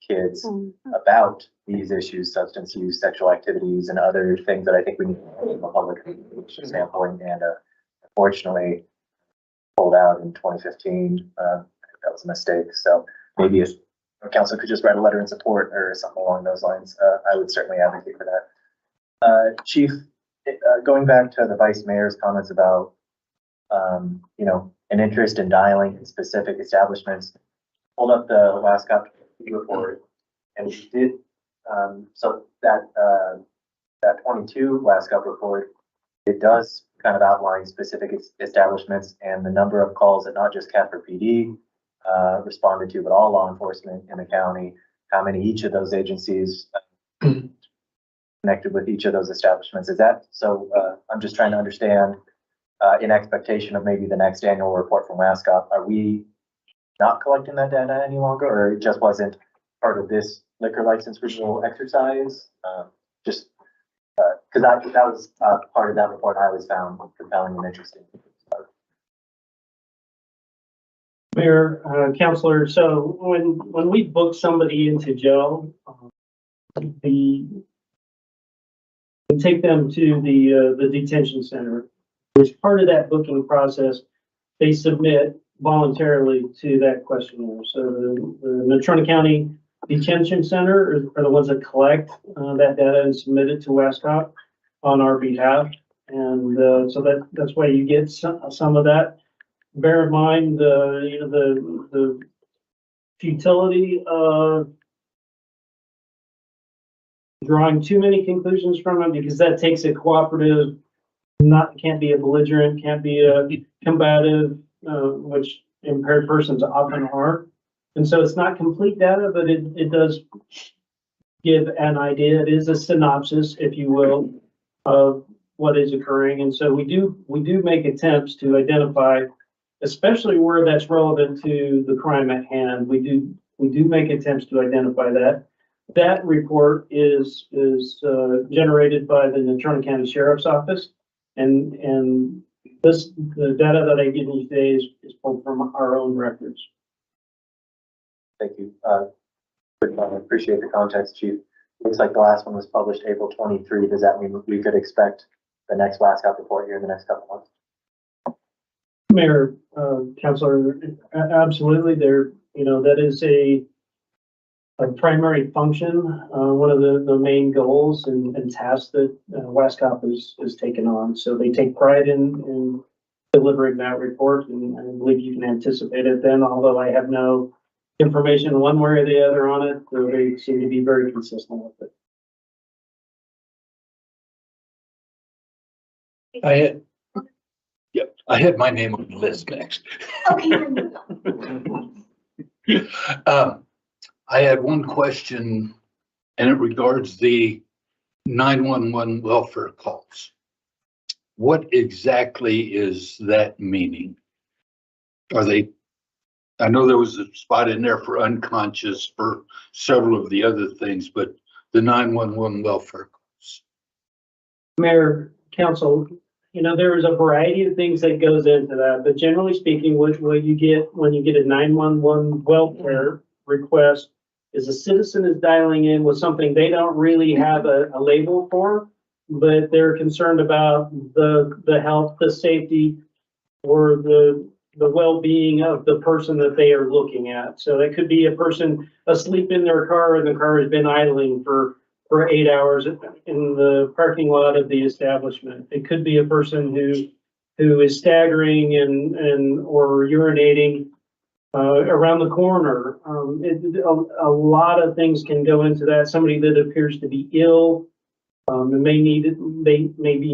kids about these issues, substance use, sexual activities, and other things that I think we need from a public standpoint. And unfortunately, pulled out in 2015. That was a mistake. So maybe if council could just write a letter in support or something along those lines, I would certainly advocate for that. Chief, going back to the vice mayor's comments about, you know, an interest in dialing in specific establishments, pulled up the last COP report, and we did, so that 22 last COP report, it does kind of outline specific establishments and the number of calls that not just Casper PD responded to, but all law enforcement in the county, how many each of those agencies connected with each of those establishments. Is that so? I'm just trying to understand, in expectation of maybe the next annual report from WASCOP, are we not collecting that data any longer, or it just wasn't part of this liquor license renewal exercise? Just because that was part of that report I always found compelling and interesting. Mayor, Councilor, so when we book somebody into jail, we take them to the detention center. As part of that booking process, they submit voluntarily to that questionnaire. So the Natrona County Detention Center are the ones that collect that data and submit it to WASCOP on our behalf. And so that's why you get some of that. Bear in mind, you know, the futility of drawing too many conclusions from it, because that takes a cooperative, can't be a belligerent, can't be a combative, which impaired persons often are. And so it's not complete data, but it does give an idea. It is a synopsis, if you will, of what is occurring. And so we do make attempts to identify, especially where that's relevant to the crime at hand. We do make attempts to identify that. That report is generated by the Natrona County Sheriff's Office, and the data that I give you today is pulled from our own records. Thank you. I appreciate the context, Chief. Looks like the last one was published April 23. Does that mean we could expect the next WASCOP report here in the next couple months? Mayor, Councilor, absolutely. There, you know, that is a primary function, one of the main goals and tasks that WASCOP is taken on. So they take pride in delivering that report, and I believe you can anticipate it then, although I have no information one way or the other on it. They seem to be very consistent with it. I had my name on the list next. Okay. I had one question, and it regards the 911 welfare calls. What exactly is that meaning? Are they, I know there was a spot in there for unconscious for several of the other things, but the 911 welfare calls. Mayor, Council, you know, there is a variety of things that goes into that, but generally speaking, what you get when you get a 911 welfare request is a citizen is dialing in with something they don't really have a label for, but they're concerned about the health, the safety, or the well-being of the person that they are looking at. So it could be a person asleep in their car, and the car has been idling for 8 hours in the parking lot of the establishment. It could be a person who is staggering and or urinating around the corner. A lot of things can go into that. Somebody that appears to be ill, and they may be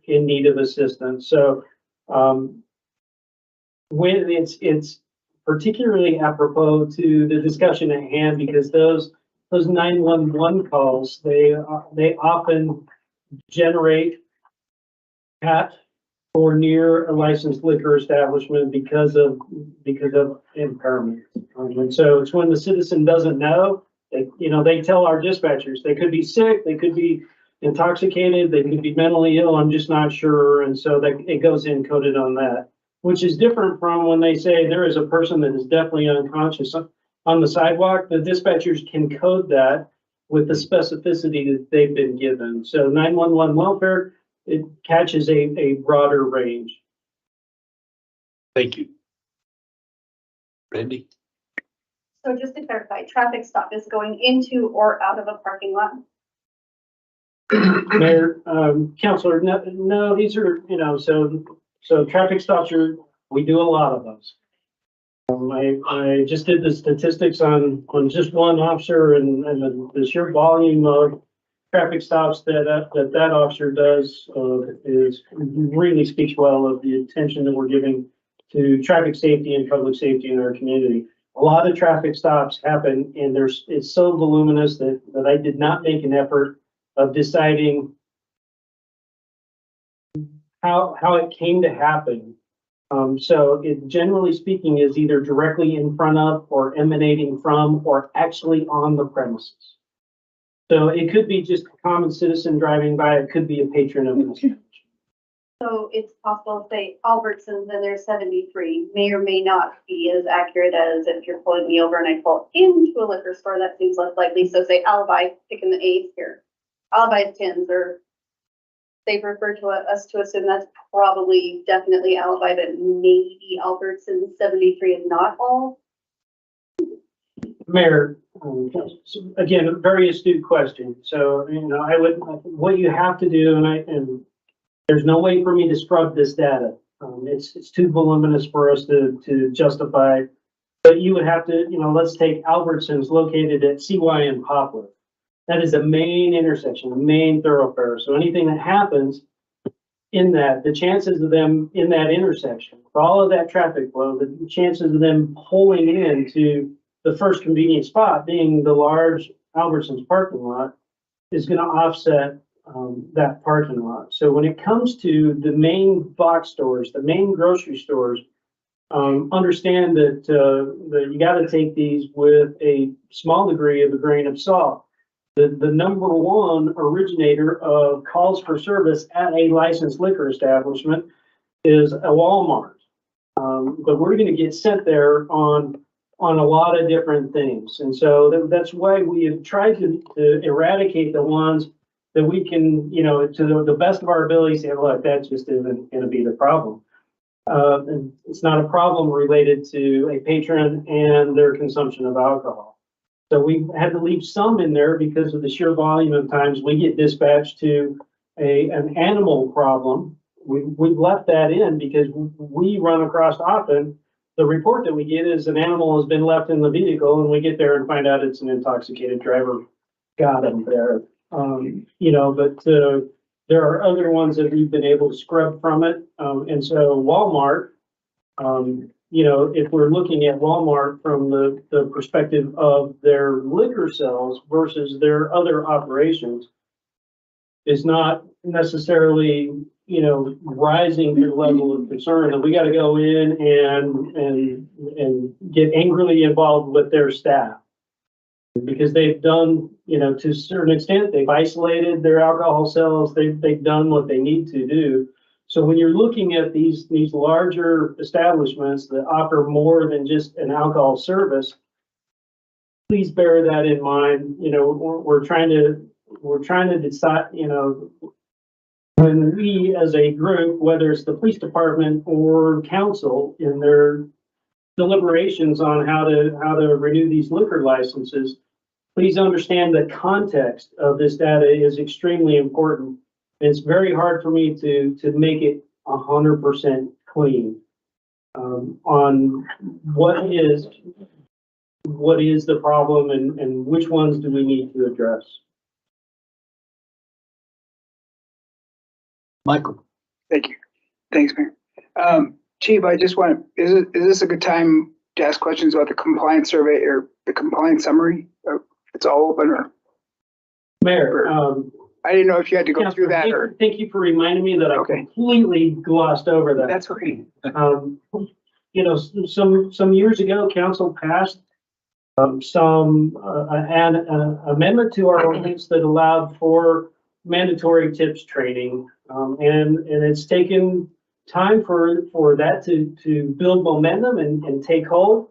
in need of assistance. So when it's particularly apropos to the discussion at hand, because those 911 calls, they often generate at or near a licensed liquor establishment because of impairment. And so it's when the citizen doesn't know, they tell our dispatchers they could be sick, they could be intoxicated, they could be mentally ill, I'm just not sure. And so it goes encoded on that, which is different from when they say there is a person that is definitely unconscious. on the sidewalk, the dispatchers can code that with the specificity that they've been given. So 911 welfare, it catches a broader range. Thank you. Randy? So just to clarify, traffic stop is going into or out of a parking lot? Mayor, Counselor, no, these are, so traffic stops we do a lot of those. I just did the statistics on just one officer and the sheer volume of traffic stops that officer does, is really speaks well of the attention that we're giving to traffic safety and public safety in our community. A lot of traffic stops happen and it's so voluminous that I did not make an effort of deciding how it came to happen. So it, generally speaking, is either directly in front of or emanating from or actually on the premises. So it could be just a common citizen driving by. It could be a patron of an establishment. So it's possible, say Albertsons and there's 73 may or may not be as accurate as if you're pulling me over and I pull into a liquor store. That seems less likely. So say Alibi, picking the A's here. Alibi's 10s, or they've referred to us to assume that's probably definitely Alibi, but maybe Albertsons 73 is not all. Mayor, again, a very astute question. So, what you have to do, and there's no way for me to scrub this data. It's too voluminous for us to justify, but you would have to, let's take Albertsons located at CY and Poplar. That is a main intersection, a main thoroughfare. So anything that happens in that, the chances of them in that intersection, with all of that traffic flow, the chances of them pulling into the first convenient spot being the large Albertsons parking lot is going to offset that parking lot. So when it comes to the main box stores, the main grocery stores, understand that you got to take these with a small degree of a grain of salt. The number one originator of calls for service at a licensed liquor establishment is a Walmart. But we're going to get sent there on a lot of different things. And so that's why we have tried to eradicate the ones that we can, to the best of our ability, say, look, that just isn't going to be the problem. And it's not a problem related to a patron and their consumption of alcohol. So we had to leave some in there because of the sheer volume of times we get dispatched to an animal problem. We've left that in because we run across often. The report that we get is an animal has been left in the vehicle, and we get there and find out it's an intoxicated driver got him there. But there are other ones that we've been able to scrub from it. And so Walmart, if we're looking at Walmart from the perspective of their liquor sales versus their other operations, is not necessarily, rising to the level of concern that we got to go in and get angrily involved with their staff. Because they've done, to a certain extent, they've isolated their alcohol sales. They've done what they need to do. So when you're looking at these larger establishments that offer more than just an alcohol service, please bear that in mind. We're trying to decide, when we as a group, whether it's the police department or council in their deliberations on how to renew these liquor licenses, please understand the context of this data is extremely important. It's very hard for me to make it 100% clean on what is the problem and which ones do we need to address. Michael? Thank you. Thanks, Mayor. Chief, I just want to, is this a good time to ask questions about the compliance survey or the compliance summary? It's all open, or? Mayor, I didn't know if you had to go through that, or. Thank you for reminding me that I completely glossed over that. That's okay. Some years ago, council passed an amendment to our ordinance that allowed for mandatory tips training, and it's taken time for that to build momentum and take hold.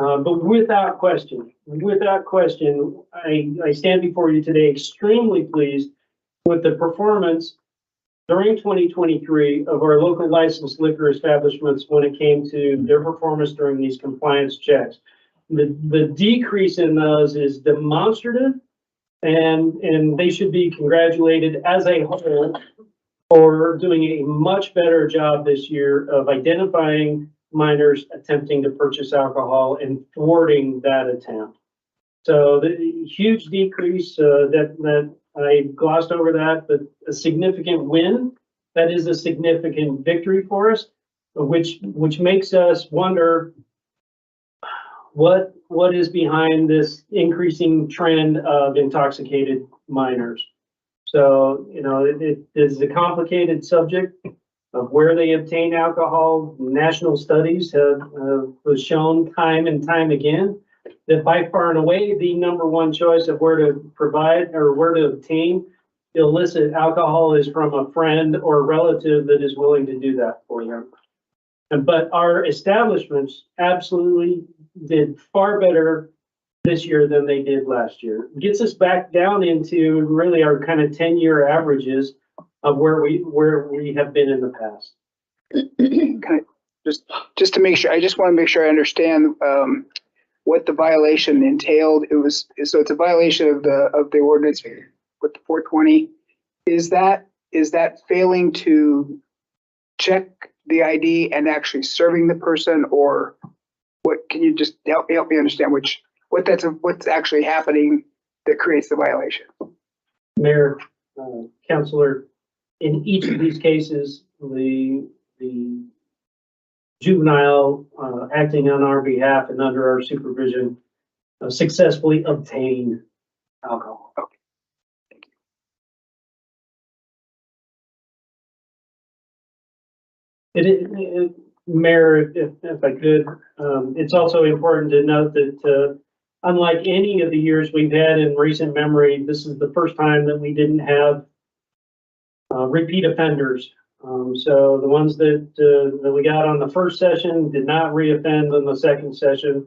But without question, I stand before you today extremely pleased with the performance during 2023 of our local licensed liquor establishments when it came to their performance during these compliance checks. The decrease in those is demonstrative, and they should be congratulated as a whole for doing a much better job this year of identifying minors attempting to purchase alcohol and thwarting that attempt. So the huge decrease that I glossed over that, but a significant win. That is a significant victory for us, which makes us wonder what is behind this increasing trend of intoxicated minors. So, you know, it is a complicated subject of where they obtain alcohol. National studies have shown time and time again that by far and away, the number one choice of where to provide or where to obtain illicit alcohol is from a friend or relative that is willing to do that for them. But our establishments absolutely did far better this year than they did last year. It gets us back down into really our kind of 10-year averages of where we have been in the past. Just to make sure, I just want to make sure I understand what the violation entailed. So it's a violation of the ordinance with the 420. Is that failing to check the ID and actually serving the person, or what? Can you just help me understand what's actually happening that creates the violation? Mayor, Councilor, in each of these cases, the juvenile acting on our behalf and under our supervision successfully obtained alcohol. Okay. Thank you. Mayor, if I could, it's also important to note that unlike any of the years we've had in recent memory, this is the first time that we didn't have repeat offenders. So the ones that we got on the first session did not reoffend on the second session.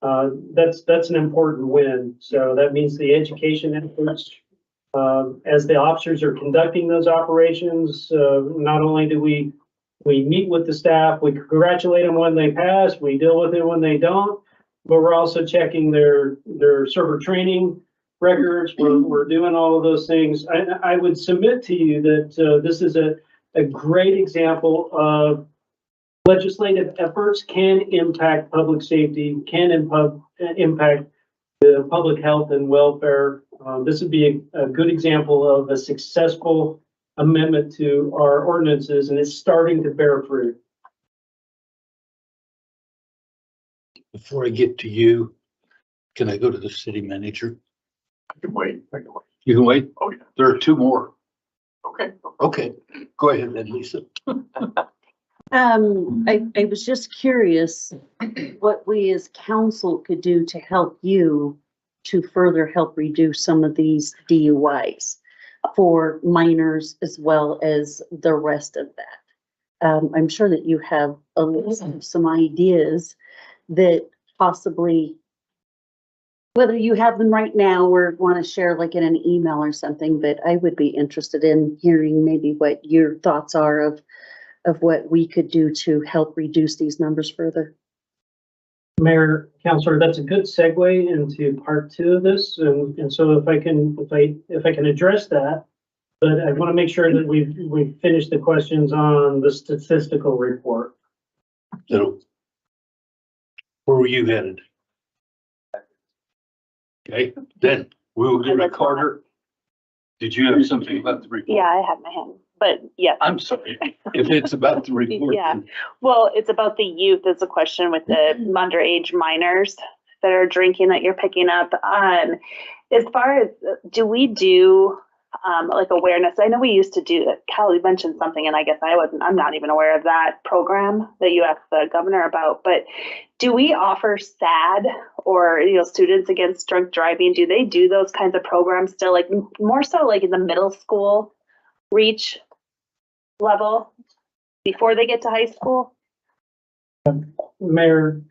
That's an important win. So that means the education efforts, as the officers are conducting those operations, not only do we meet with the staff, we congratulate them when they pass, we deal with it when they don't, but we're also checking their server training records. We're doing all of those things. I would submit to you that this is a great example of legislative efforts can impact public safety, can impact the public health and welfare. This would be a good example of a successful amendment to our ordinances, and it's starting to bear fruit. Before I get to you, can I go to the city manager? I can wait. You can wait? Oh, yeah. There are two more. Okay. Okay, go ahead then, Lisa. I was just curious what we as council could do to help you to further help reduce some of these DUIs for minors as well as the rest of that. I'm sure that you have a list of some ideas that possibly, whether you have them right now or want to share like in an email or something, but I would be interested in hearing maybe what your thoughts are of what we could do to help reduce these numbers further. Mayor, Councilor, that's a good segue into part two of this, and so if I can address that, but I want to make sure that we've finished the questions on the statistical report. So, where were you headed? Okay, then we will go to Carter. Did you have something about the report? Yeah, I had my hand, but yes. I'm sorry, if it's about the report. Yeah. then- Well, it's about the youth. It's a question with the underage minors that are drinking that you're picking up. As far as, do we do like awareness? I know we used to do that. Kelly mentioned something, and I guess I'm not even aware of that program that you asked the governor about, but do we offer SAD or, students against drunk driving? Do they do those kinds of programs still, like more so like in the middle school reach level before they get to high school? Mayor,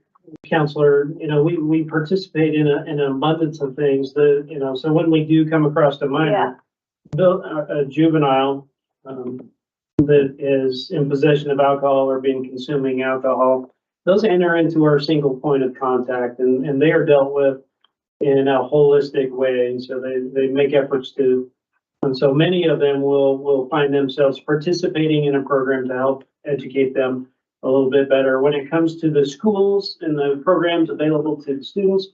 Counselor, we participate in an abundance of things that, so when we do come across a Yeah. minor, a juvenile, that is in possession of alcohol or been consuming alcohol, those enter into our single point of contact, and they are dealt with in a holistic way. And so they make efforts to, and so many of them will find themselves participating in a program to help educate them a little bit better. When it comes to the schools and the programs available to the students,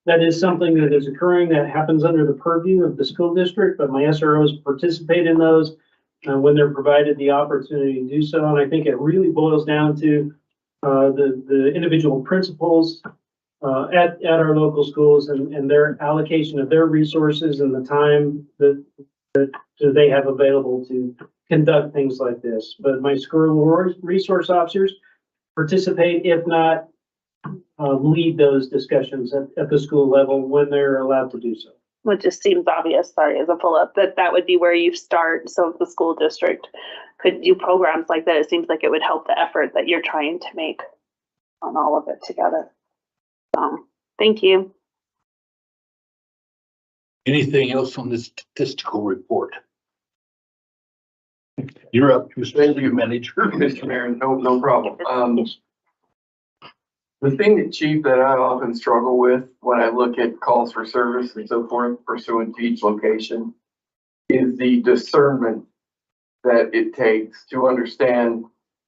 that is something that is occurring that happens under the purview of the school district, but my SROs participate in those when they're provided the opportunity to do so. And I think it really boils down to the individual principals at our local schools and their allocation of their resources and the time that they have available to conduct things like this. But my school resource officers participate, if not lead those discussions at the school level when they're allowed to do so. Which just seems obvious, sorry, as a pull-up, that would be where you start. So if the school district could do programs like that, it seems like it would help the effort that you're trying to make on all of it together. Thank you. Anything else on this statistical report? You're up, Mr. Thank City you, Manager. Mr. Mayor, no problem. The thing that chief that I often struggle with when I look at calls for service and so forth pursuant to each location is the discernment that it takes to understand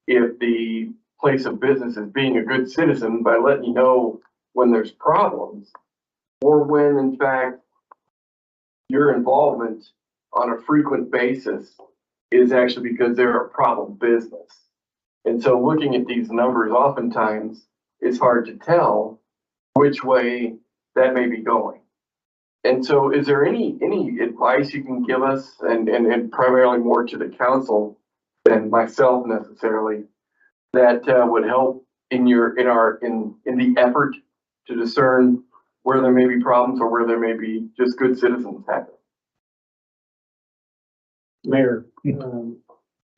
if the place of business is being a good citizen by letting you know when there's problems, or when in fact your involvement on a frequent basis is actually because they're a problem business. And so looking at these numbers oftentimes, it's hard to tell which way that may be going. And so is there any advice you can give us, and primarily more to the council than myself necessarily, that would help in the effort to discern where there may be problems or where there may be just good citizens happening? Mayor,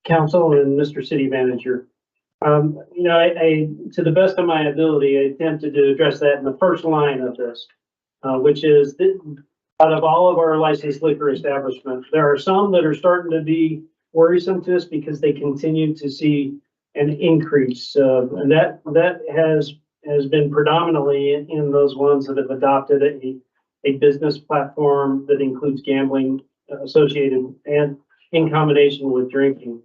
council, and Mr. City Manager. I, to the best of my ability, I attempted to address that in the first line of this, which is that out of all of our licensed liquor establishments, there are some that are starting to be worrisome to us because they continue to see an increase. And that has been predominantly in those ones that have adopted a business platform that includes gambling associated and in combination with drinking.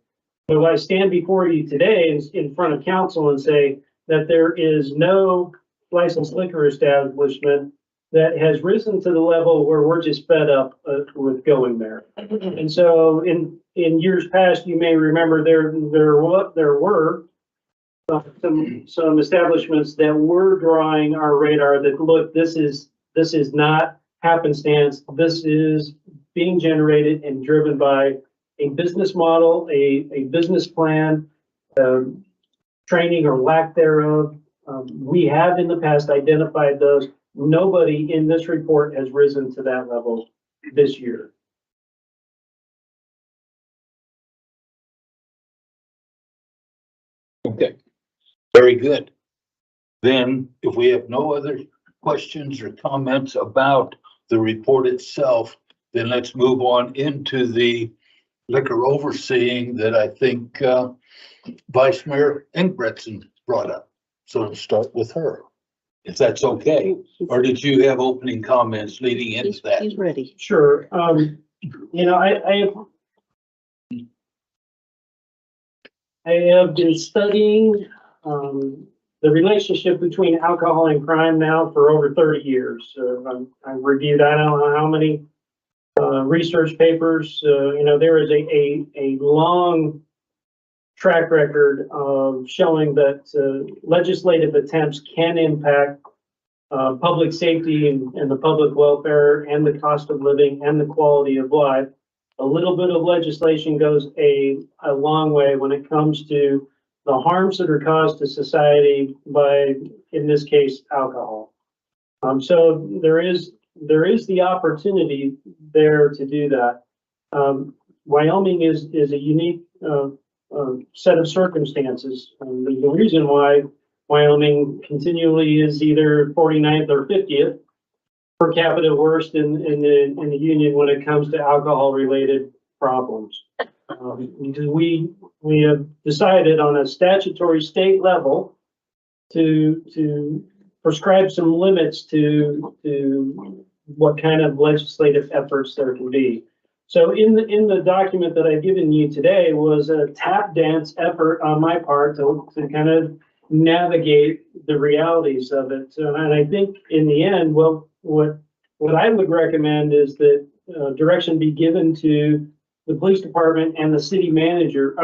So I stand before you today in front of council and say that there is no licensed liquor establishment that has risen to the level where we're just fed up with going there. And so in years past, you may remember there were some establishments that were drawing our radar that, look, this is not happenstance. This is being generated and driven by a business model, a business plan, training or lack thereof. We have in the past identified those. Nobody in this report has risen to that level this year. Okay, very good. Then if we have no other questions or comments about the report itself, then let's move on into the liquor overseeing that I think Vice Mayor Ingebretson brought up. So let's start with her, if that's okay. Or did you have opening comments leading into that? He's ready. Sure. I have been studying the relationship between alcohol and crime now for over 30 years. I've reviewed, I don't know how many research papers. There is a long track record of showing that legislative attempts can impact public safety and the public welfare and the cost of living and the quality of life. A little bit of legislation goes a long way when it comes to the harms that are caused to society by, in this case, alcohol. So there is the opportunity there to do that. Wyoming is a unique set of circumstances. There's a reason why Wyoming continually is either 49th or 50th per capita worst in the union when it comes to alcohol related problems. Because we have decided on a statutory state level to prescribe some limits to what kind of legislative efforts there can be. So in the document that I've given you today was a tap dance effort on my part to kind of navigate the realities of it. And I think in the end, well, what I would recommend is that direction be given to the police department and the city manager,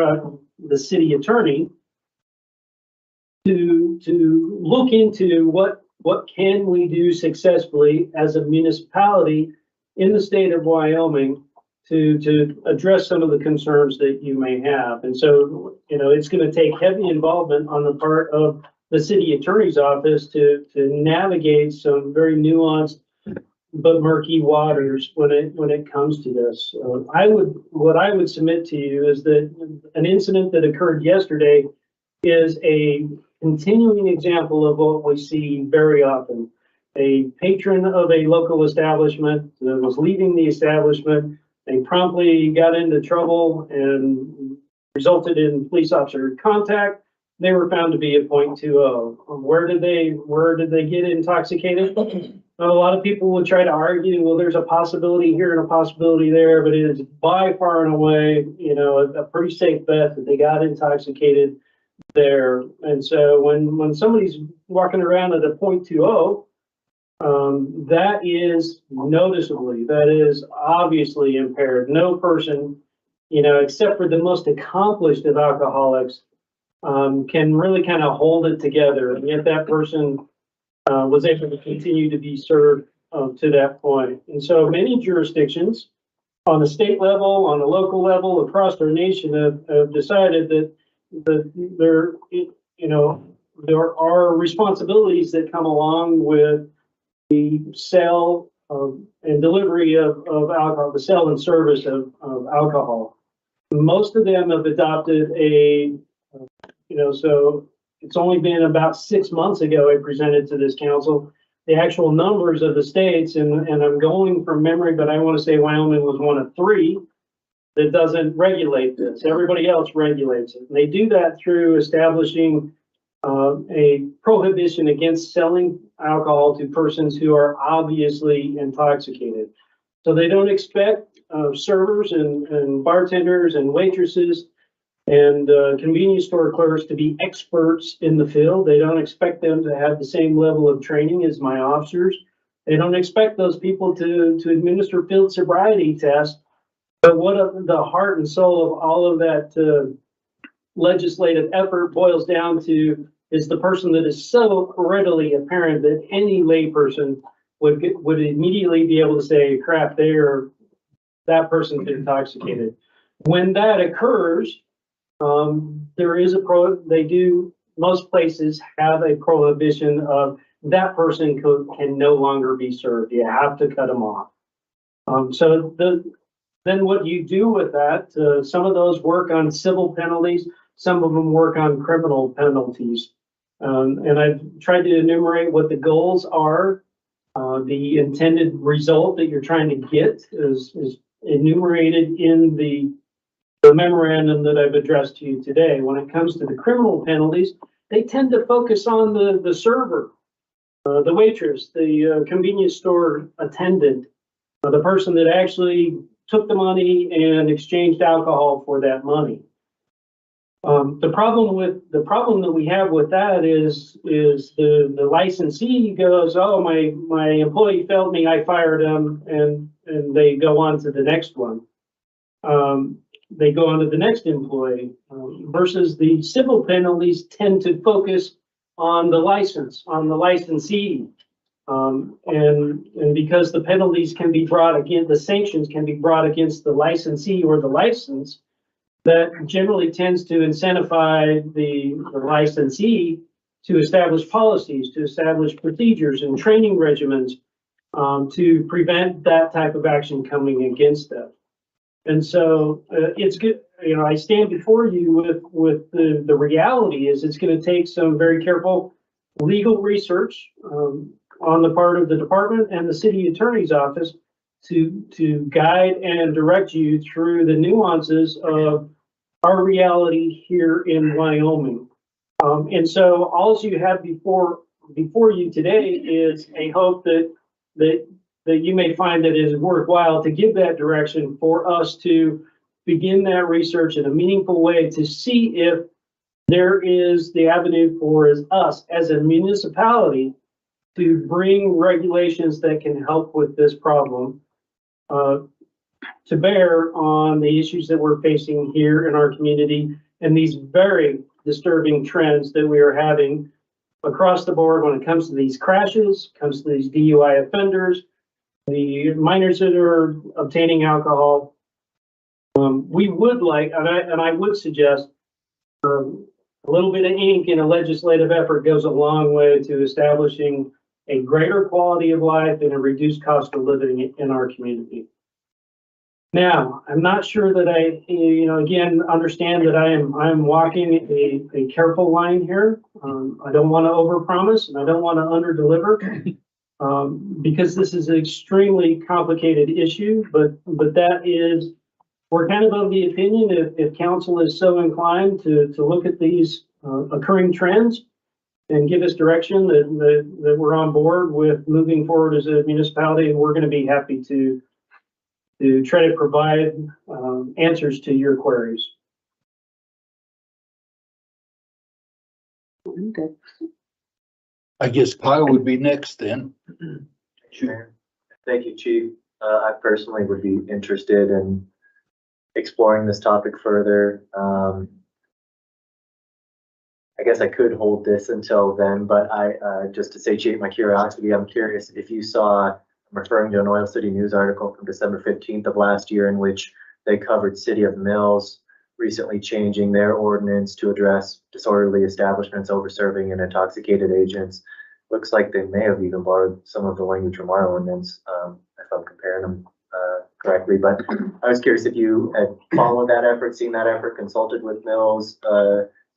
the city attorney, to look into what can we do successfully as a municipality in the state of Wyoming to address some of the concerns that you may have. And so, it's going to take heavy involvement on the part of the city attorney's office to navigate some very nuanced but murky waters when it comes to this. What I would submit to you is that an incident that occurred yesterday is a continuing example of what we see very often. A patron of a local establishment was leaving the establishment. They promptly got into trouble and resulted in police officer contact. They were found to be at .20. Where did they get intoxicated? A lot of people would try to argue, well, there's a possibility here and a possibility there, but it is by far and away, a pretty safe bet that they got intoxicated there. And so when somebody's walking around at a .20, that is obviously impaired. No person, except for the most accomplished of alcoholics, can really kind of hold it together. And yet that person was able to continue to be served to that point. And so many jurisdictions on the state level, on the local level, across our nation have decided that there are responsibilities that come along with the sale and delivery of alcohol, the sale and service of alcohol. Most of them have adopted so it's only been about 6 months ago I presented to this council the actual numbers of the states, and I'm going from memory, but I want to say Wyoming was one of 3 that doesn't regulate this. Everybody else regulates it. And they do that through establishing a prohibition against selling alcohol to persons who are obviously intoxicated. So they don't expect servers and bartenders and waitresses and convenience store clerks to be experts in the field. They don't expect them to have the same level of training as my officers. They don't expect those people to administer field sobriety tests. But what the heart and soul of all of that legislative effort boils down to is the person that is so readily apparent that any layperson would immediately be able to say, crap, that person's intoxicated. When that occurs, there is most places have a prohibition of that person can no longer be served. You have to cut them off. Then what you do with that, some of those work on civil penalties, some of them work on criminal penalties. And I've tried to enumerate what the goals are. The intended result that you're trying to get is enumerated in the memorandum that I've addressed to you today. When it comes to the criminal penalties, they tend to focus on the server, the waitress, the convenience store attendant, the person that actually took the money and exchanged alcohol for that money. The problem that we have with that is the licensee goes, oh, my employee failed me, I fired him, and they go on to the next one. They go on to the next employee, versus the civil penalties tend to focus on the license, on the licensee. And because the penalties can be brought against, the sanctions can be brought against the licensee or the license, that generally tends to incentivize the licensee to establish policies, to establish procedures and training regimens to prevent that type of action coming against them. And so it's good, I stand before you with the reality is it's going to take some very careful legal research, on the part of the department and the city attorney's office to guide and direct you through the nuances of our reality here in Wyoming. And so all you have before you today is a hope that you may find that it is worthwhile to give that direction for us to begin that research in a meaningful way to see if there is the avenue for us as a municipality to bring regulations that can help with this problem to bear on the issues that we're facing here in our community and these very disturbing trends that we are having across the board when it comes to these crashes, comes to these DUI offenders, the minors that are obtaining alcohol. We would like, and I would suggest, a little bit of ink in a legislative effort goes a long way to establishing a greater quality of life and a reduced cost of living in our community. Now, I'm not sure that I, again, understand that I am walking a careful line here. I don't want to overpromise and I don't want to underdeliver because this is an extremely complicated issue. But that is, we're kind of the opinion if council is so inclined to look at these occurring trends and give us direction that we're on board with moving forward as a municipality, and we're going to be happy to try to provide answers to your queries. I'm good. I guess Kyle would be next then. Sure. Thank you, Chief. I personally would be interested in exploring this topic further. I guess I could hold this until then, but just to satiate my curiosity, I'm curious if you saw, I'm referring to an Oil City News article from December 15th of last year in which they covered City of Mills recently changing their ordinance to address disorderly establishments, over-serving, and intoxicated agents. Looks like they may have even borrowed some of the language from our ordinance, if I'm comparing them correctly. But I was curious if you had followed that effort, seen that effort, consulted with Mills.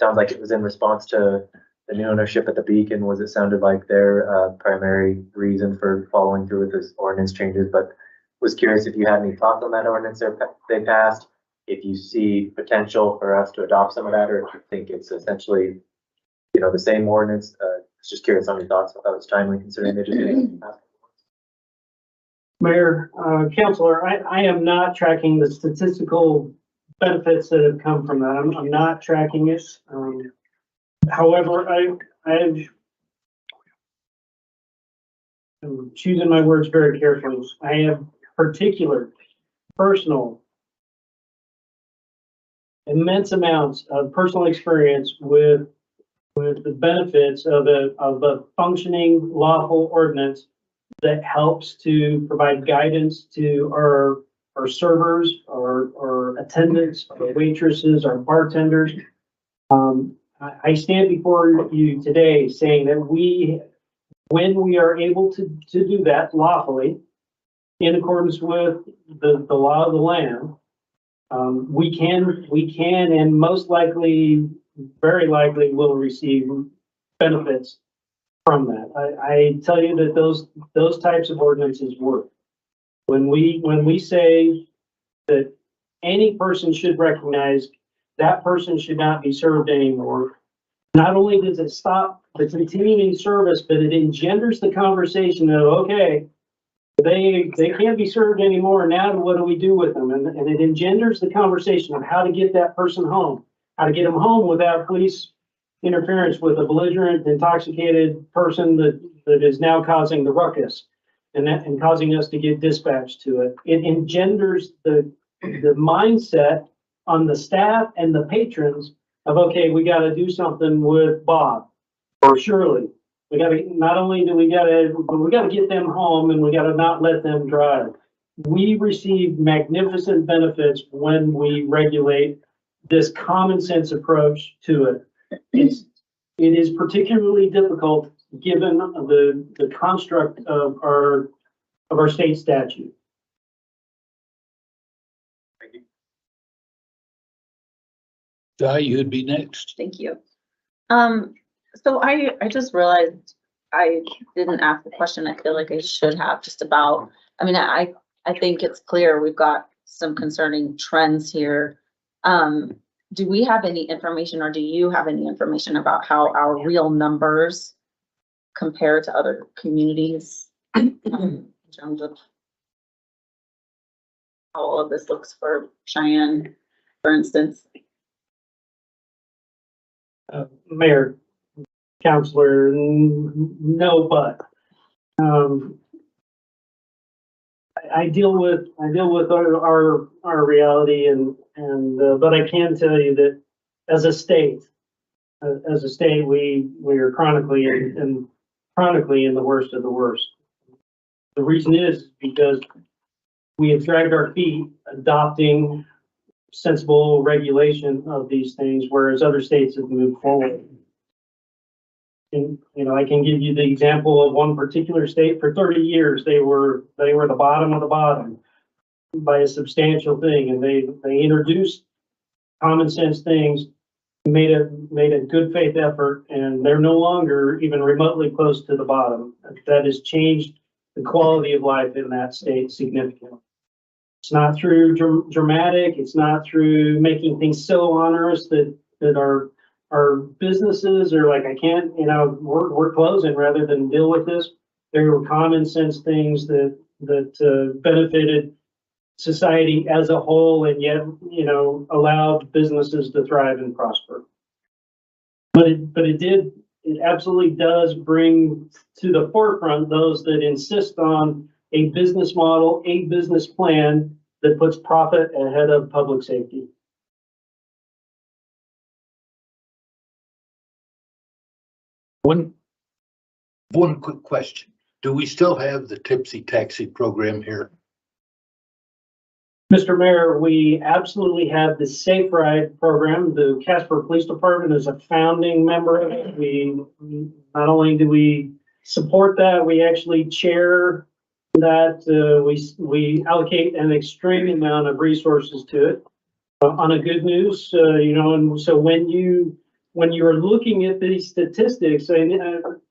Sounds like it was in response to the new ownership at the Beacon. Was it sounded like their primary reason for following through with this ordinance changes? But was curious if you had any thoughts on that ordinance they passed, if you see potential for us to adopt some of that, or if you think it's essentially, the same ordinance. Just curious on your thoughts. I thought it was timely considering they just passed. Mayor, Councilor, I am not tracking the statistical benefits that have come from that. I'm not tracking it. However, I'm choosing my words very carefully. I have particular, personal, immense amounts of personal experience with the benefits of a functioning lawful ordinance that helps to provide guidance to our servers, our attendants, our waitresses, our bartenders. I stand before you today saying that when we are able to do that lawfully, in accordance with the law of the land, we can and most likely, very likely will receive benefits from that. I tell you that those types of ordinances work. When we say that any person should recognize that person should not be served anymore, not only does it stop the continuing service, but it engenders the conversation of, okay, they can't be served anymore. Now what do we do with them? And it engenders the conversation of how to get that person home, how to get them home without police interference with a belligerent, intoxicated person that is now causing the ruckus and causing us to get dispatched to it. It engenders the mindset on the staff and the patrons of, okay, we got to do something with Bob or Shirley. We got to, not only do we got to get them home and we got to not let them drive. We receive magnificent benefits when we regulate this common sense approach to it. It is particularly difficult given the construct of our state statute. Thank you. Di, you'd be next. Thank you. So I just realized I didn't ask the question I feel like I should have just about, I mean, I think it's clear we've got some concerning trends here. Do we have any information or do you have any information about how our real numbers compare to other communities? In terms of how all of this looks for Cheyenne, for instance? Mayor, counselor, no, but, I deal with our reality but I can tell you that as a state, we are chronically in the worst of the worst. The reason is because we have dragged our feet adopting sensible regulation of these things, whereas other states have moved forward. And, I can give you the example of one particular state. For 30 years, they were the bottom of the bottom by a substantial thing, and they introduced common sense things, made a good faith effort, and they're no longer even remotely close to the bottom. That has changed the quality of life in that state significantly. It's not through dramatic. It's not through making things so onerous that our businesses are like, I can't, we're closing rather than deal with this. There were common sense things that benefited society as a whole, and yet, allowed businesses to thrive and prosper. But it absolutely does bring to the forefront those that insist on a business model, a business plan that puts profit ahead of public safety. One quick question. Do we still have the tipsy taxi program here? Mr. Mayor, we absolutely have the Safe Ride program. The Casper Police Department is a founding member of it. We not only do we support that, we actually chair that. We allocate an extreme amount of resources to it. On a good news, and so when you are looking at these statistics,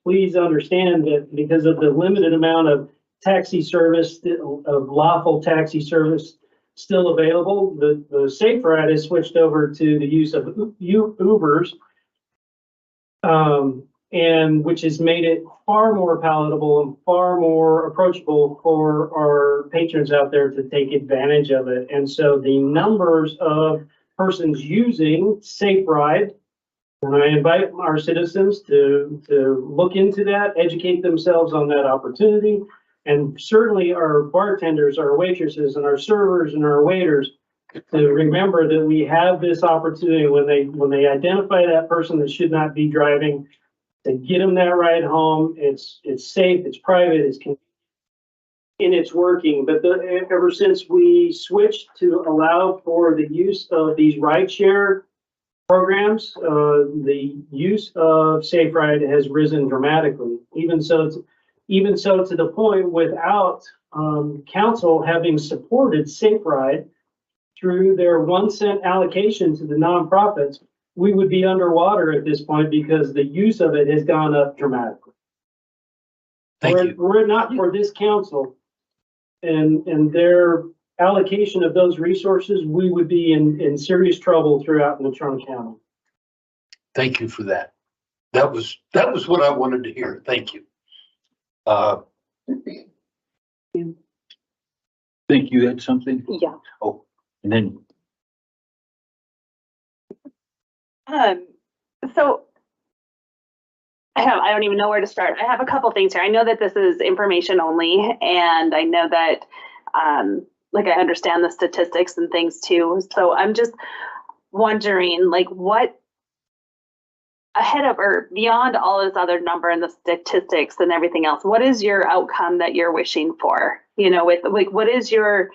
please understand that because of the limited amount of taxi service, of lawful taxi service still available, the Safe Ride has switched over to the use of Ubers, and which has made it far more palatable and far more approachable for our patrons out there to take advantage of it. And so the numbers of persons using Safe Ride, and I invite our citizens to look into that, educate themselves on that opportunity. And certainly our bartenders, our waitresses, and our servers and our waiters to remember that we have this opportunity when they identify that person that should not be driving, to get them that ride home. It's safe, it's private, it's convenient, and it's working. But ever since we switched to allow for the use of these rideshare programs, the use of Safe Ride has risen dramatically. Even so to the point without council having supported Safe Ride through their 1 cent allocation to the nonprofits, we would be underwater at this point because the use of it has gone up dramatically. Were it not for this council and their allocation of those resources, we would be in serious trouble throughout Natrona County. Thank you for that. That was what I wanted to hear. Thank you. Think you had something? Yeah. Oh, and then So I don't even know where to start. I have a couple things here. I know that this is information only, and I know that, I understand the statistics and things too. So I'm just wondering, what ahead of or beyond all this other number and the statistics and everything else, what is your outcome that you're wishing for? What is your,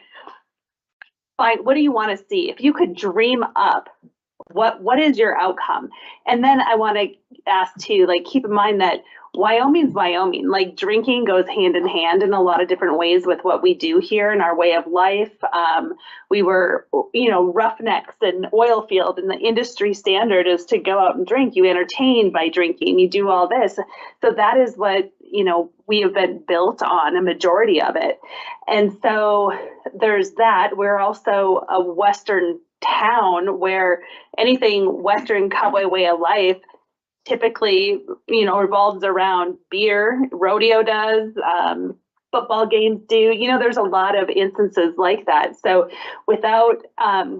what do you want to see? If you could dream up, what is your outcome? And then I want to ask too, keep in mind that Wyoming's Wyoming. Like drinking goes hand in hand in a lot of different ways with what we do here in our way of life. We were, roughnecks and oil field, and the industry standard is to go out and drink. You entertain by drinking, you do all this. So that is what, we have been built on, a majority of it. And so there's that. We're also a Western town where anything Western cowboy way of life typically, revolves around beer. Rodeo does, football games do, there's a lot of instances like that. So without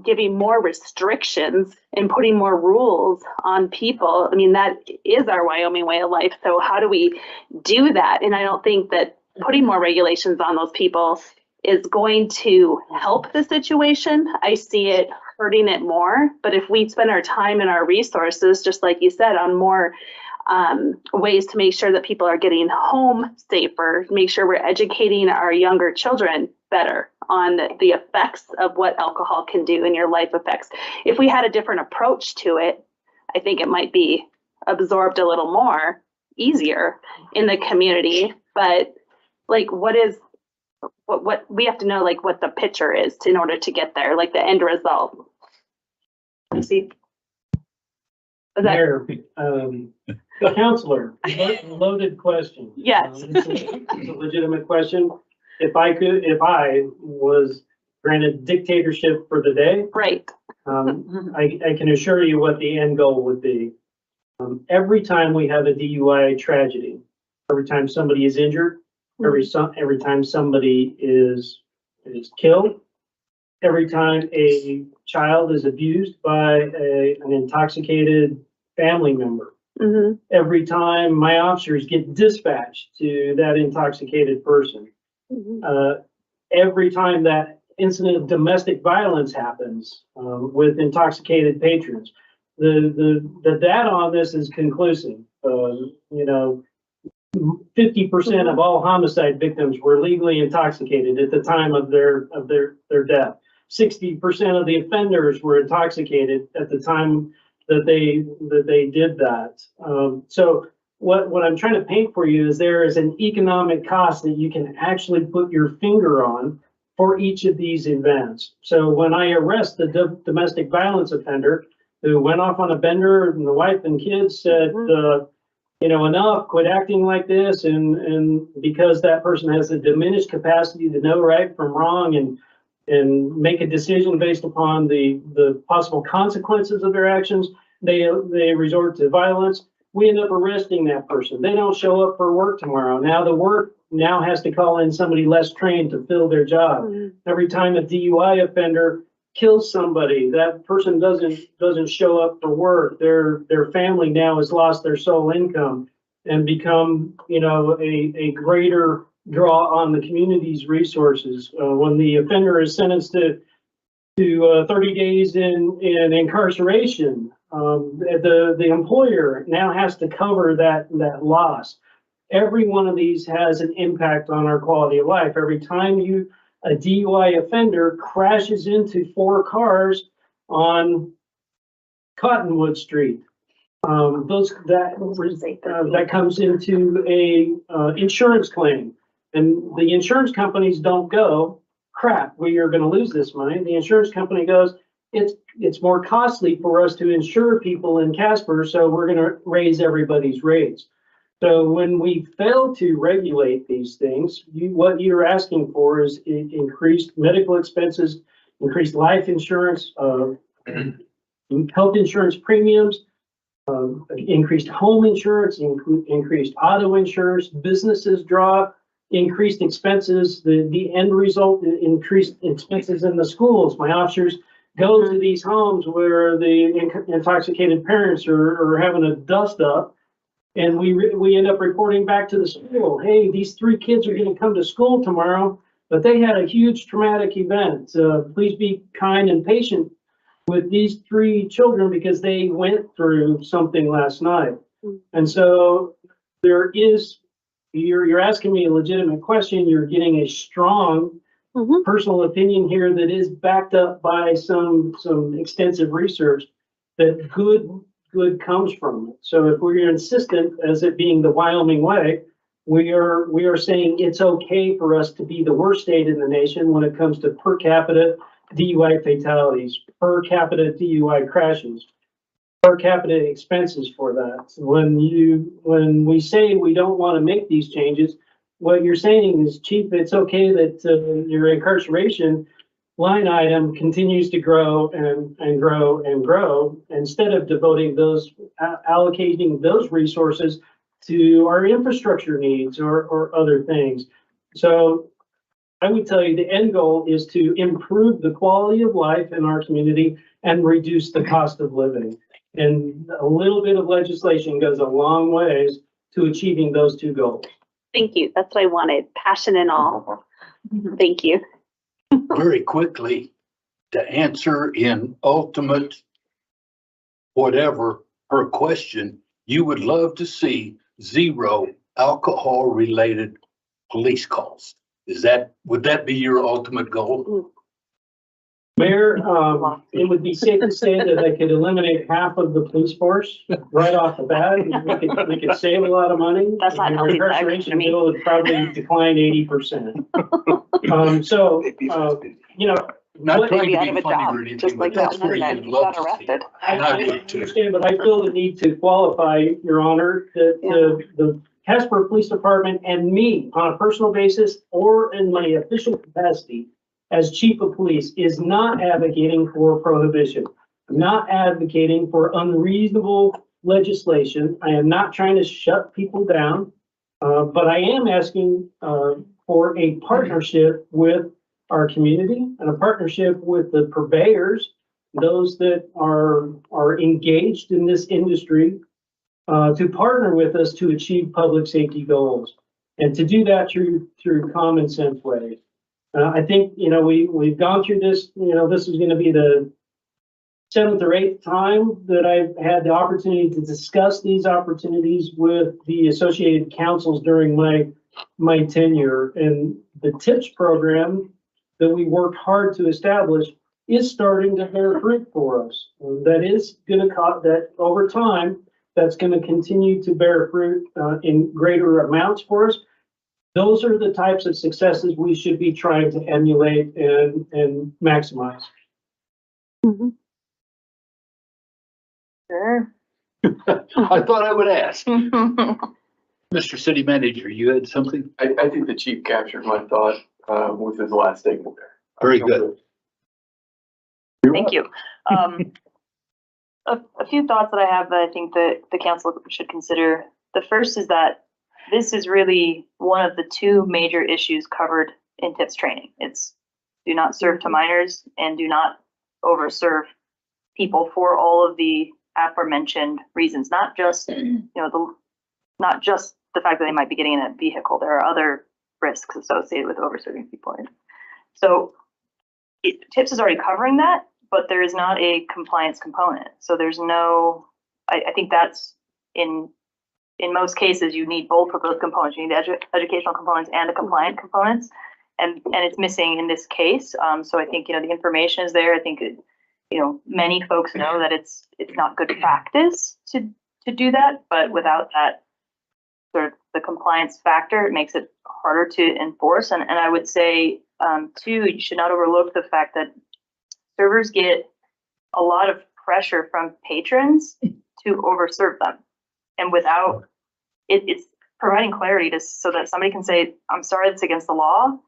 giving more restrictions and putting more rules on people, that is our Wyoming way of life. So how do we do that? And I don't think that putting more regulations on those people is going to help the situation. I see it hurting it more. But if we spend our time and our resources, just like you said, on more ways to make sure that people are getting home safer, make sure we're educating our younger children better on the effects of what alcohol can do in your life effects. If we had a different approach to it, I think it might be absorbed a little more easier in the community. But like, what we have to know, like what the picture is in order to get there, like the end result. See? Was that- Mayor, counselor, loaded question. Yes. It's a legitimate question. If I was granted dictatorship for the day, Right. I can assure you what the end goal would be. Every time we have a DUI tragedy, every time somebody is injured, every time somebody is killed, every time a child is abused by an intoxicated family member, Mm-hmm. every time my officers get dispatched to that intoxicated person, Mm-hmm. every time that incident of domestic violence happens with intoxicated patrons, the data on this is conclusive. 50% of all homicide victims were legally intoxicated at the time of their death. 60% of the offenders were intoxicated at the time that they did that. So what I'm trying to paint for you is there is an economic cost that you can actually put your finger on for each of these events. So when I arrest the domestic violence offender who went off on a bender and the wife and kids said, enough, quit acting like this. And because that person has a diminished capacity to know right from wrong and make a decision based upon the possible consequences of their actions, they resort to violence. We end up arresting that person. They don't show up for work tomorrow. Now the work now has to call in somebody less trained to fill their job. Every time a DUI offender kills somebody, that person doesn't show up for work. Their family now has lost their sole income and become, a greater draw on the community's resources. When the offender is sentenced to 30 days in incarceration, the employer now has to cover that loss. Every one of these has an impact on our quality of life. Every time a DUI offender crashes into 4 cars on Cottonwood Street, that comes into a insurance claim, and the insurance companies don't go, crap, we are going to lose this money. The insurance company goes, it's more costly for us to insure people in Casper, so we're going to raise everybody's rates. So when we fail to regulate these things, what you're asking for is increased medical expenses, increased life insurance, health insurance premiums, increased home insurance, increased auto insurance, businesses draw increased expenses. The end result, increased expenses in the schools. My officers go to these homes where the intoxicated parents are having a dust up, and we end up reporting back to the school, hey, these 3 kids are going to come to school tomorrow, but they had a huge traumatic event. Please be kind and patient with these 3 children because they went through something last night. And so you're asking me a legitimate question. You're getting a strong personal opinion here that is backed up by some extensive research that good good comes from it. So if we're insistent as it being the Wyoming way, we are saying it's okay for us to be the worst state in the nation when it comes to per capita DUI fatalities, per capita DUI crashes, per capita expenses for that. When we say we don't want to make these changes, what you're saying is, Chief, it's okay that your incarceration line item continues to grow and grow and grow, instead of devoting those, allocating those resources to our infrastructure needs or other things. So I would tell you the end goal is to improve the quality of life in our community and reduce the cost of living. And a little bit of legislation goes a long ways to achieving those two goals. Thank you. That's what I wanted. Passion and all. Thank you. Very quickly, to answer in ultimate whatever her question, you would love to see 0 alcohol-related police calls. Would that be your ultimate goal? Mayor, it would be safe to say that I could eliminate half of the police force right off the bat. We could save a lot of money. That's not and healthy our for the incarceration economy. bill would probably decline 80%. You know, Not What- trying Be out to of be a funny job, or anything, just but like that that's where one man you'd who love got to see it. arrested. And I I would too. understand, but I feel the need to qualify, Your Honor, that the Casper Police Department and me, on a personal basis or in my official capacity as chief of police, is not advocating for prohibition. I'm not advocating for unreasonable legislation. I am not trying to shut people down. But I am asking for a partnership with our community and a partnership with the purveyors, those that are engaged in this industry, to partner with us to achieve public safety goals, and to do that through common sense ways. I think, we've gone through this, this is gonna be the 7th or 8th time that I've had the opportunity to discuss these opportunities with the associated councils during my tenure. And the TIPS program that we worked hard to establish is starting to bear fruit for us. That is gonna that over time, that's gonna continue to bear fruit in greater amounts for us. Those are the types of successes we should be trying to emulate and maximize. Sure. I thought I would ask. Mr. City Manager, you had something? I think the chief captured my thought, with his last statement there. Very good. Thank you. A few thoughts that I have that I think that the council should consider. The first is that this is really one of the 2 major issues covered in TIPS training. It's do not serve to minors and do not overserve people for all of the aforementioned reasons, not just, not just the fact that they might be getting in a vehicle. There are other risks associated with overserving people. So TIPS is already covering that, but there is not a compliance component. So there's no, I think that's in most cases, you need both of those components. You need the educational components and the compliant components. And it's missing in this case. So I think, the information is there. I think, many folks know that it's not good practice to do that, but without that sort of the compliance factor, it makes it harder to enforce. And I would say, too, you should not overlook the fact that servers get a lot of pressure from patrons to overserve them. And without it's providing clarity so that somebody can say, I'm sorry, that's against the law,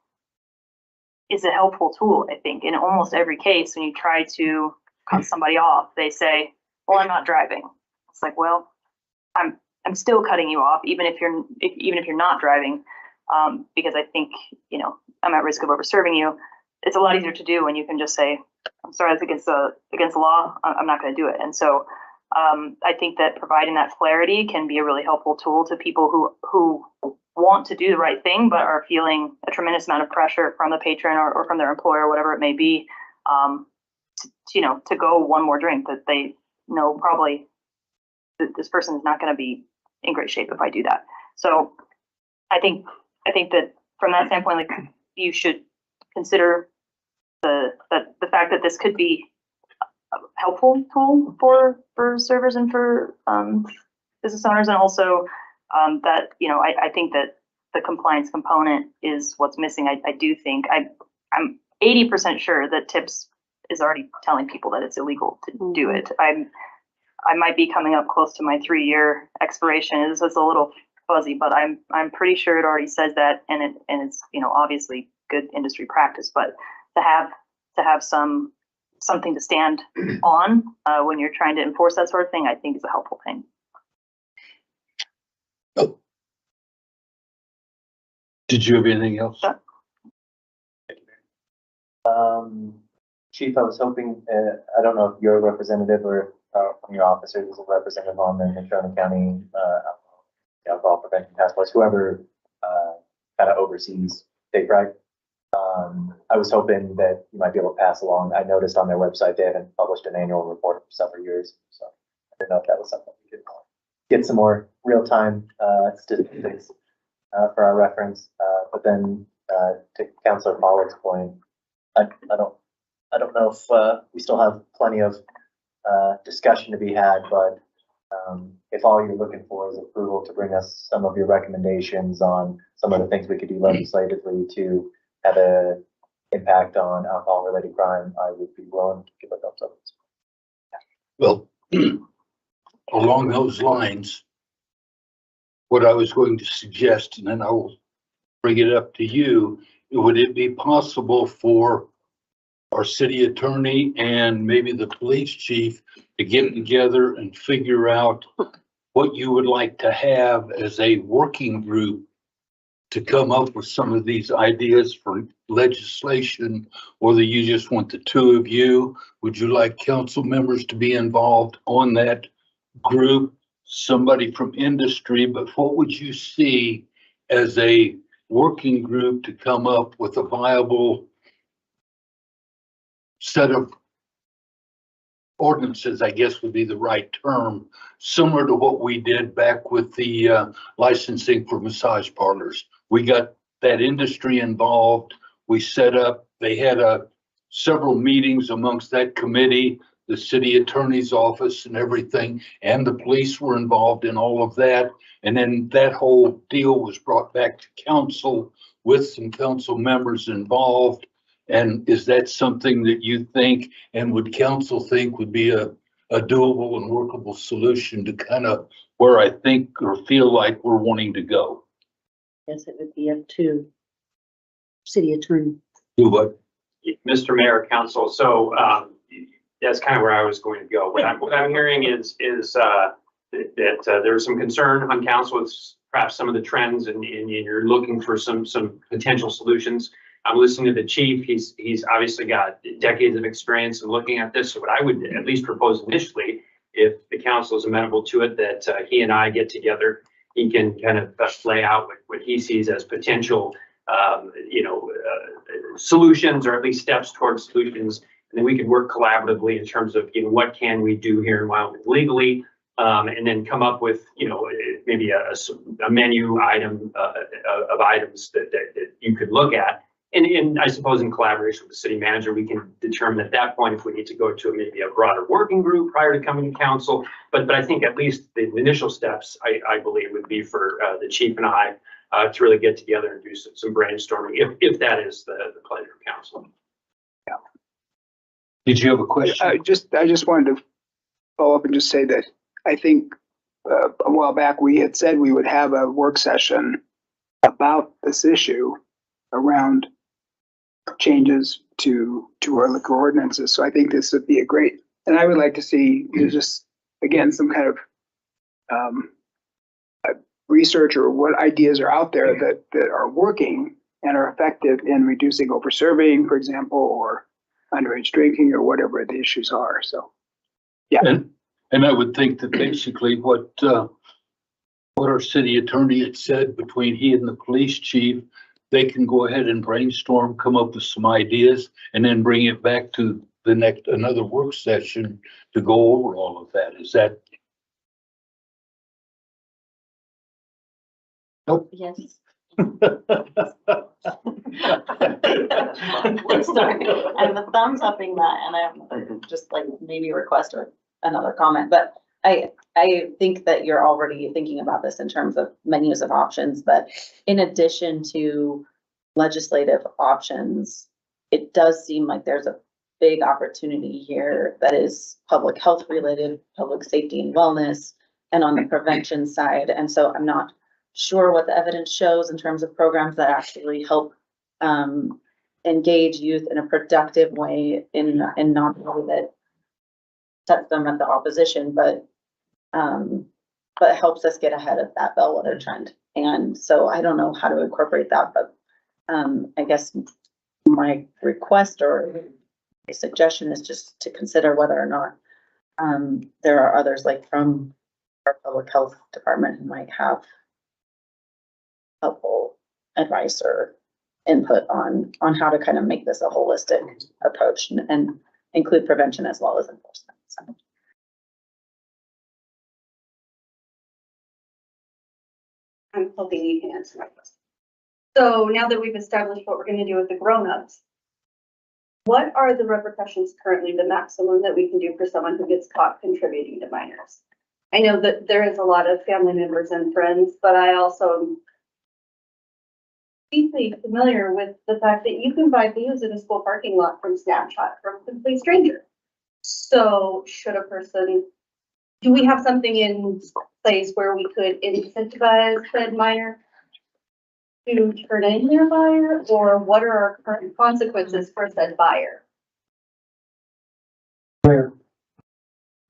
is a helpful tool, I think. In almost every case, when you try to cut somebody off, they say, well, I'm not driving. It's like, well, I'm still cutting you off, even if you're not driving, because I think, I'm at risk of overserving you. It's a lot easier to do when you can just say, I'm sorry, that's against the law. I'm not going to do it. And so I think that providing that clarity can be a really helpful tool to people who want to do the right thing, but are feeling a tremendous amount of pressure from the patron or from their employer, whatever it may be, to go one more drink that they know probably that this person is not going to be in great shape if I do that. So I think that from that standpoint, like, you should consider the fact that this could be helpful tool for servers and for business owners, and also that, you know, I think that the compliance component is what's missing. I do think I'm 80% sure that TIPS is already telling people that it's illegal to do it. I might be coming up close to my 3-year expiration. It's a little fuzzy, but I'm pretty sure it already says that, and it's, you know, obviously good industry practice, but to have something to stand on when you're trying to enforce that sort of thing, I think is a helpful thing. Oh. Did you have anything else? Chief, I was hoping, I don't know if you're a representative or from your officers is a representative on the Natrona County Alcohol Prevention Task Force, whoever kind of oversees state right. I was hoping that you might be able to pass along. I noticed on their website they haven't published an annual report for several years, so I didn't know if that was something we could get some more real-time statistics for our reference. But then to Councilor Pollard's point, I don't know if we still have plenty of discussion to be had, but if all you're looking for is approval to bring us some of your recommendations on some of the things we could do legislatively to have an impact on alcohol-related crime, I would be willing to give a thumbs up. Well, along those lines, what I was going to suggest, and then I will bring it up to you, would it be possible for our city attorney and maybe the police chief to get together and figure out what you would like to have as a working group to come up with some of these ideas for legislation, whether you just want the two of you? Would you like council members to be involved on that group? Somebody from industry, but what would you see as a working group to come up with a viable set of ordinances, I guess would be the right term, similar to what we did back with the licensing for massage parlors? We got that industry involved. We set up, they had several meetings amongst that committee, the city attorney's office and everything, and the police were involved in all of that. And then that whole deal was brought back to council with some council members involved. And is that something that you think and would council think would be a doable and workable solution to kind of where I think or feel like we're wanting to go? Yes, it would be up to city attorney. Do what? Mr. Mayor, Council, so that's kind of where I was going to go. What I'm hearing is that there's some concern on council with perhaps some of the trends, and you're looking for some potential solutions. I'm listening to the chief. He's obviously got decades of experience in looking at this. So what I would at least propose initially, if the council is amenable to it, that he and I get together. He can kind of lay out what he sees as potential, solutions, or at least steps towards solutions. And then we could work collaboratively in terms of, what can we do here in Wyoming legally, and then come up with, maybe a menu item of items that you could look at. And I suppose in collaboration with the city manager, we can determine at that point if we need to go to maybe a broader working group prior to coming to council. But I think at least the initial steps, I believe, would be for the chief and I to really get together and do some brainstorming, if that is the pleasure of council. Yeah. Did you have a question? I just wanted to follow up and just say that I think a while back we had said we would have a work session about this issue around changes to our liquor ordinances. So I think this would be a great, and I would like to see just, again, some kind of research or what ideas are out there that are working and are effective in reducing over-serving, for example, or underage drinking, or whatever the issues are. So, yeah. And I would think that basically what our city attorney had said, between he and the police chief, they can go ahead and brainstorm, come up with some ideas, and then bring it back to another work session to go over all of that. Is that? Nope. Yes. Sorry, I'm the thumbs upping that, and I'm just like maybe request or another comment, but I think that you're already thinking about this in terms of menus of options, but in addition to legislative options, it does seem like there's a big opportunity here that is public health related, public safety and wellness, and on the prevention side. And so I'm not sure what the evidence shows in terms of programs that actually help engage youth in a productive way in not a way that sets them at the opposition, but helps us get ahead of that bellwether trend. And so I don't know how to incorporate that, but I guess my request or a suggestion is just to consider whether or not there are others like from our public health department who might have helpful advice or input on how to kind of make this a holistic approach and include prevention as well as enforcement. So. I'm hoping you can answer my question. So now that we've established what we're going to do with the grown-ups, what are the repercussions currently, the maximum that we can do for someone who gets caught contributing to minors? I know that there is a lot of family members and friends, but I also am deeply familiar with the fact that you can buy booze in a school parking lot from Snapchat from a complete stranger. So should a person, do we have something in place where we could incentivize said minor to turn in their buyer, or what are our current consequences for said buyer? Mayor,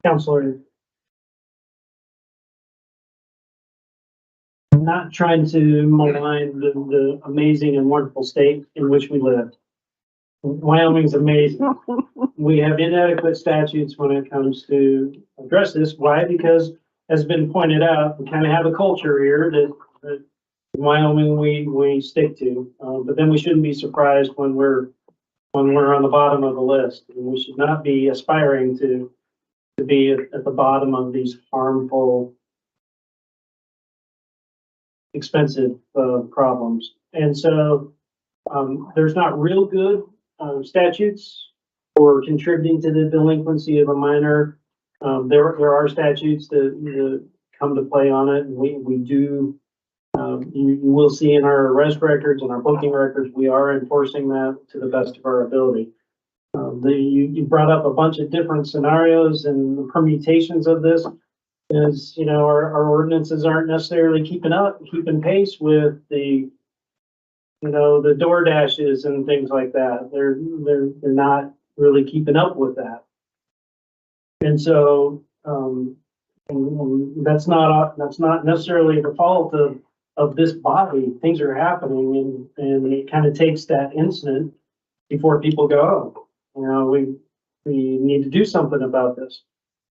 Counselor. I'm not trying to malign the amazing and wonderful state in which we live. Wyoming's amazing. We have inadequate statutes when it comes to address this. Why? Because, as been pointed out, we kind of have a culture here that in Wyoming we stick to. But then we shouldn't be surprised when we're on the bottom of the list. And we should not be aspiring to be at the bottom of these harmful, expensive problems. And so there's not real good statutes for contributing to the delinquency of a minor. There are statutes that come to play on it. And we do, you will see in our arrest records and our booking records, we are enforcing that to the best of our ability. You brought up a bunch of different scenarios and the permutations of this. Is, you know, our ordinances aren't necessarily keeping pace with the, you know, the door dashes and things like that. They're not really keeping up with that. And so, and that's not necessarily the fault of this body. Things are happening and it kind of takes that incident before people go, oh, you know, we need to do something about this.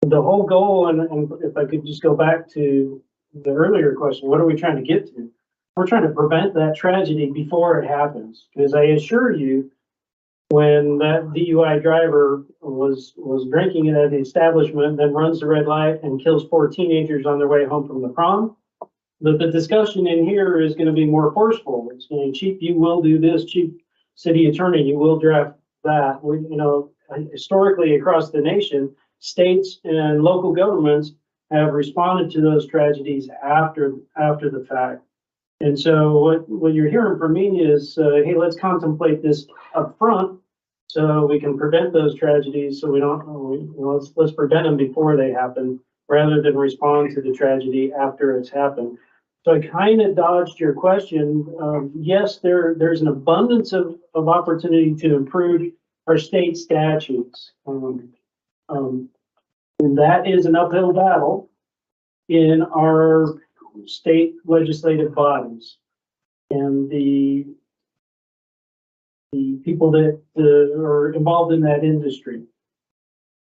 The whole goal, and if I could just go back to the earlier question, what are we trying to get to? We're trying to prevent that tragedy before it happens. Because I assure you, when that DUI driver was drinking at the establishment, then runs the red light and kills 4 teenagers on their way home from the prom, the discussion in here is going to be more forceful. It's going to, Chief, you will do this. Chief City Attorney, you will draft that. You know, historically across the nation, states and local governments have responded to those tragedies after the fact. And so what you're hearing from me is, hey, let's contemplate this up front so we can prevent those tragedies. So we don't, you know, let's prevent them before they happen rather than respond to the tragedy after it's happened. So I kind of dodged your question. Yes, there's an abundance of opportunity to improve our state statutes. And that is an uphill battle in our state legislative bodies. And the people that are involved in that industry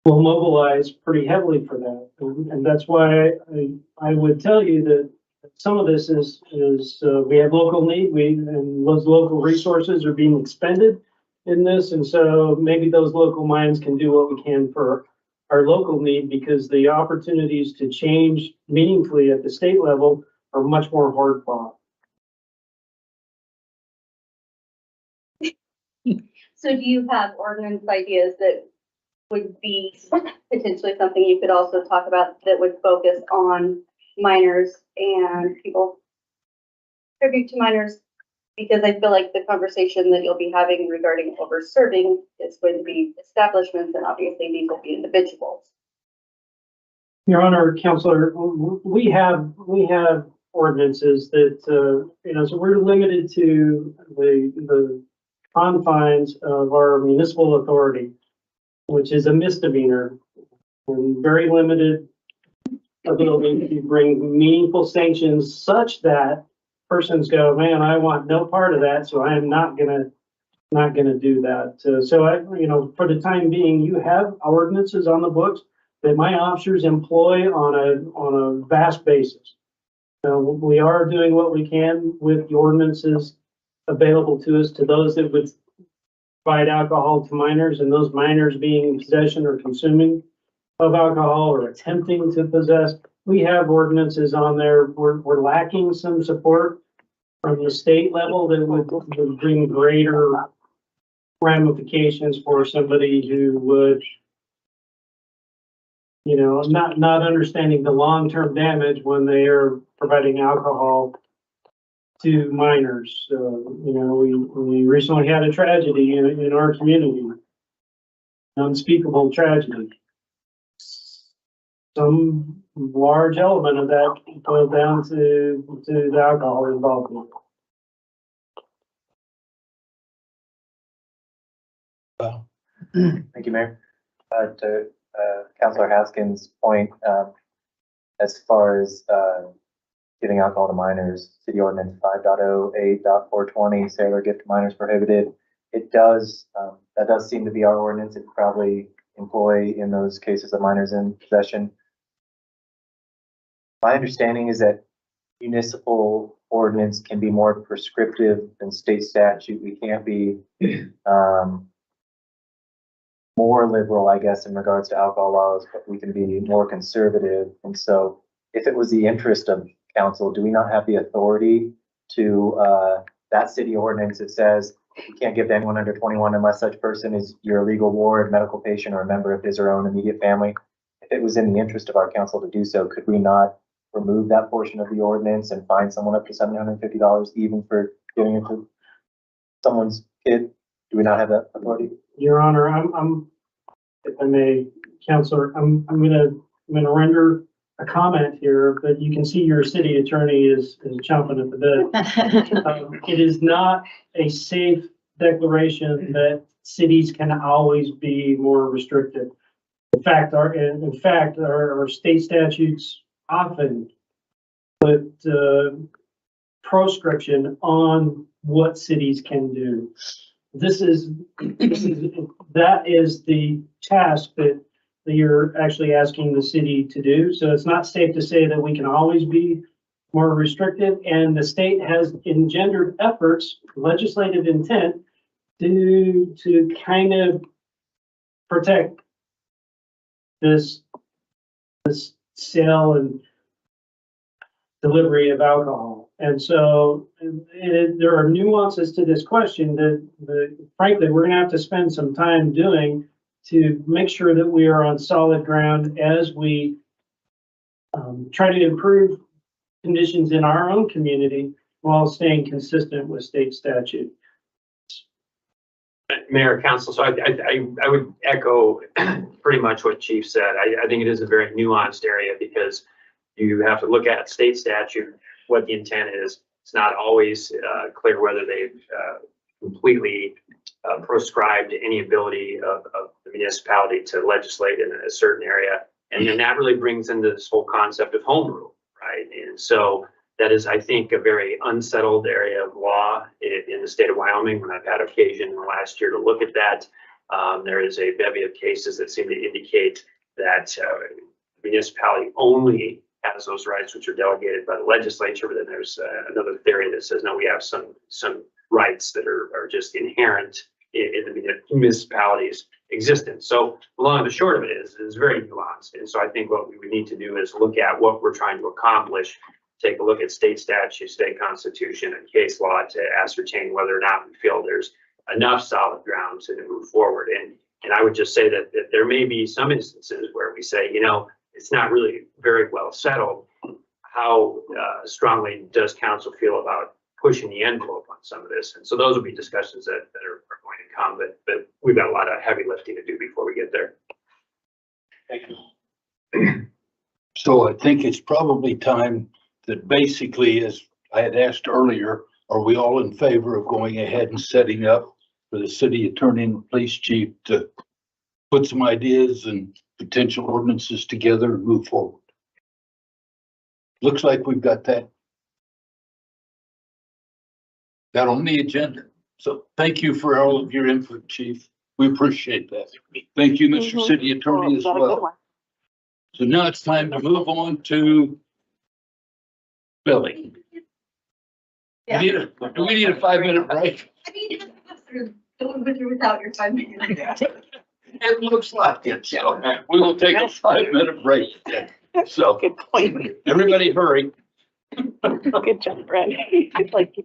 will mobilize pretty heavily for that. And that's why I would tell you that some of this is we have local need, and those local resources are being expended in this. And so maybe those local minds can do what we can for our local need, because the opportunities to change meaningfully at the state level are much more hard fought. So do you have ordinance ideas that would be potentially something you could also talk about that would focus on minors and people tribute to minors? Because I feel like the conversation that you'll be having regarding over serving is going to be establishments, and obviously these will be individuals. Your Honor, Counselor, we have ordinances that, so we're limited to the confines of our municipal authority, which is a misdemeanor, and very limited ability to bring meaningful sanctions such that persons go, man, I want no part of that, so I am not gonna do that. So I, for the time being, you have ordinances on the books that my officers employ on a vast basis. We are doing what we can with the ordinances available to us, to those that would provide alcohol to minors, and those minors being in possession or consuming of alcohol or attempting to possess. We have ordinances on there. We're lacking some support from the state level that would bring greater ramifications for somebody who would, not understanding the long-term damage when they are providing alcohol to minors. We recently had a tragedy in our community, unspeakable tragedy. Some large element of that boiled down to the alcohol involvement. Thank you, Mayor. To Councilor Haskins' point, as far as giving alcohol to minors, City Ordinance 5.08.420, sailor gift to minors prohibited. It does, that does seem to be our ordinance. It probably employ in those cases of minors in possession. My understanding is that municipal ordinance can be more prescriptive than state statute. We can't be more liberal, I guess, in regards to alcohol laws, but we can be more conservative. And so if it was the interest of council, do we not have the authority to, that city ordinance that says you can't give to anyone under 21 unless such person is your legal ward, medical patient, or a member of his or own immediate family? If it was in the interest of our council to do so, could we not remove that portion of the ordinance and fine someone up to $750 even for giving it to someone's kid? Do we not have that authority? Your Honor, I'm, if I may, Counselor, I'm gonna render a comment here, but you can see your city attorney is chomping at the bit. It is not a safe declaration that cities can always be more restrictive. In fact, our state statutes often put proscription on what cities can do. That is the task that you're actually asking the city to do. So it's not safe to say that we can always be more restrictive, and the state has engendered efforts, legislative intent to kind of protect this sale and delivery of alcohol. And so there are nuances to this question that frankly, we're gonna have to spend some time doing to make sure that we are on solid ground as we try to improve conditions in our own community while staying consistent with state statute. Mayor, Council, so I would echo pretty much what Chief said. I think it is a very nuanced area because you have to look at state statute, what the intent is. It's not always clear whether they've completely proscribed any ability of the municipality to legislate in a certain area. And then that really brings into this whole concept of home rule, right? And so that is, I think, a very unsettled area of law in the state of Wyoming. When I've had occasion in the last year to look at that, there is a bevy of cases that seem to indicate that municipality only has those rights which are delegated by the legislature. But then there's another theory that says, no, we have some rights that are just inherent in the municipality's existence. So the long and the short of it is very nuanced. And so I think what we would need to do is look at what we're trying to accomplish, take a look at state statute, state constitution, and case law to ascertain whether or not we feel there's enough solid ground to move forward. And I would just say that there may be some instances where we say, you know, it's not really very well settled. How strongly does council feel about pushing the envelope on some of this? And so those will be discussions that are going to come, but we've got a lot of heavy lifting to do before we get there. Thank you. So I think it's probably time that basically, as I had asked earlier, are we all in favor of going ahead and setting up for the city attorney and police chief to put some ideas and potential ordinances together and move forward? Looks like we've got that on the agenda. So thank you for all of your input, chief. We appreciate that. Thank you, Mr. City Attorney, as well. So now it's time to move on to Billy. Do we need a 5-minute break? I mean, don't go through without your 5 minutes. It looks like it, so we will take a 5-minute break. So, Good point. everybody hurry. Good job, Brad. I'd like to.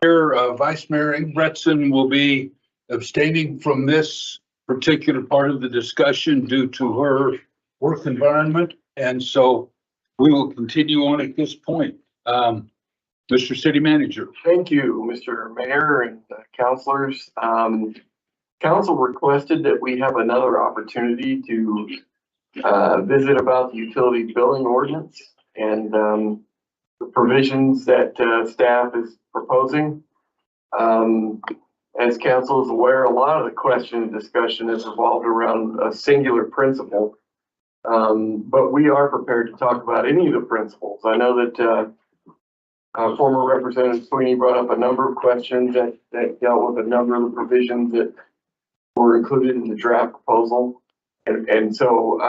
Vice Mayor Ingebretson will be abstaining from this particular part of the discussion due to her work environment. And so we will continue on at this point. Mr. City Manager. Thank you, Mr. Mayor and councilors. Council requested that we have another opportunity to visit about the utility billing ordinance and the provisions that staff is proposing. As council is aware, a lot of the question and discussion has revolved around a singular principle. But we are prepared to talk about any of the principles. I know that former Representative Sweeney brought up a number of questions that dealt with a number of the provisions that were included in the draft proposal. And so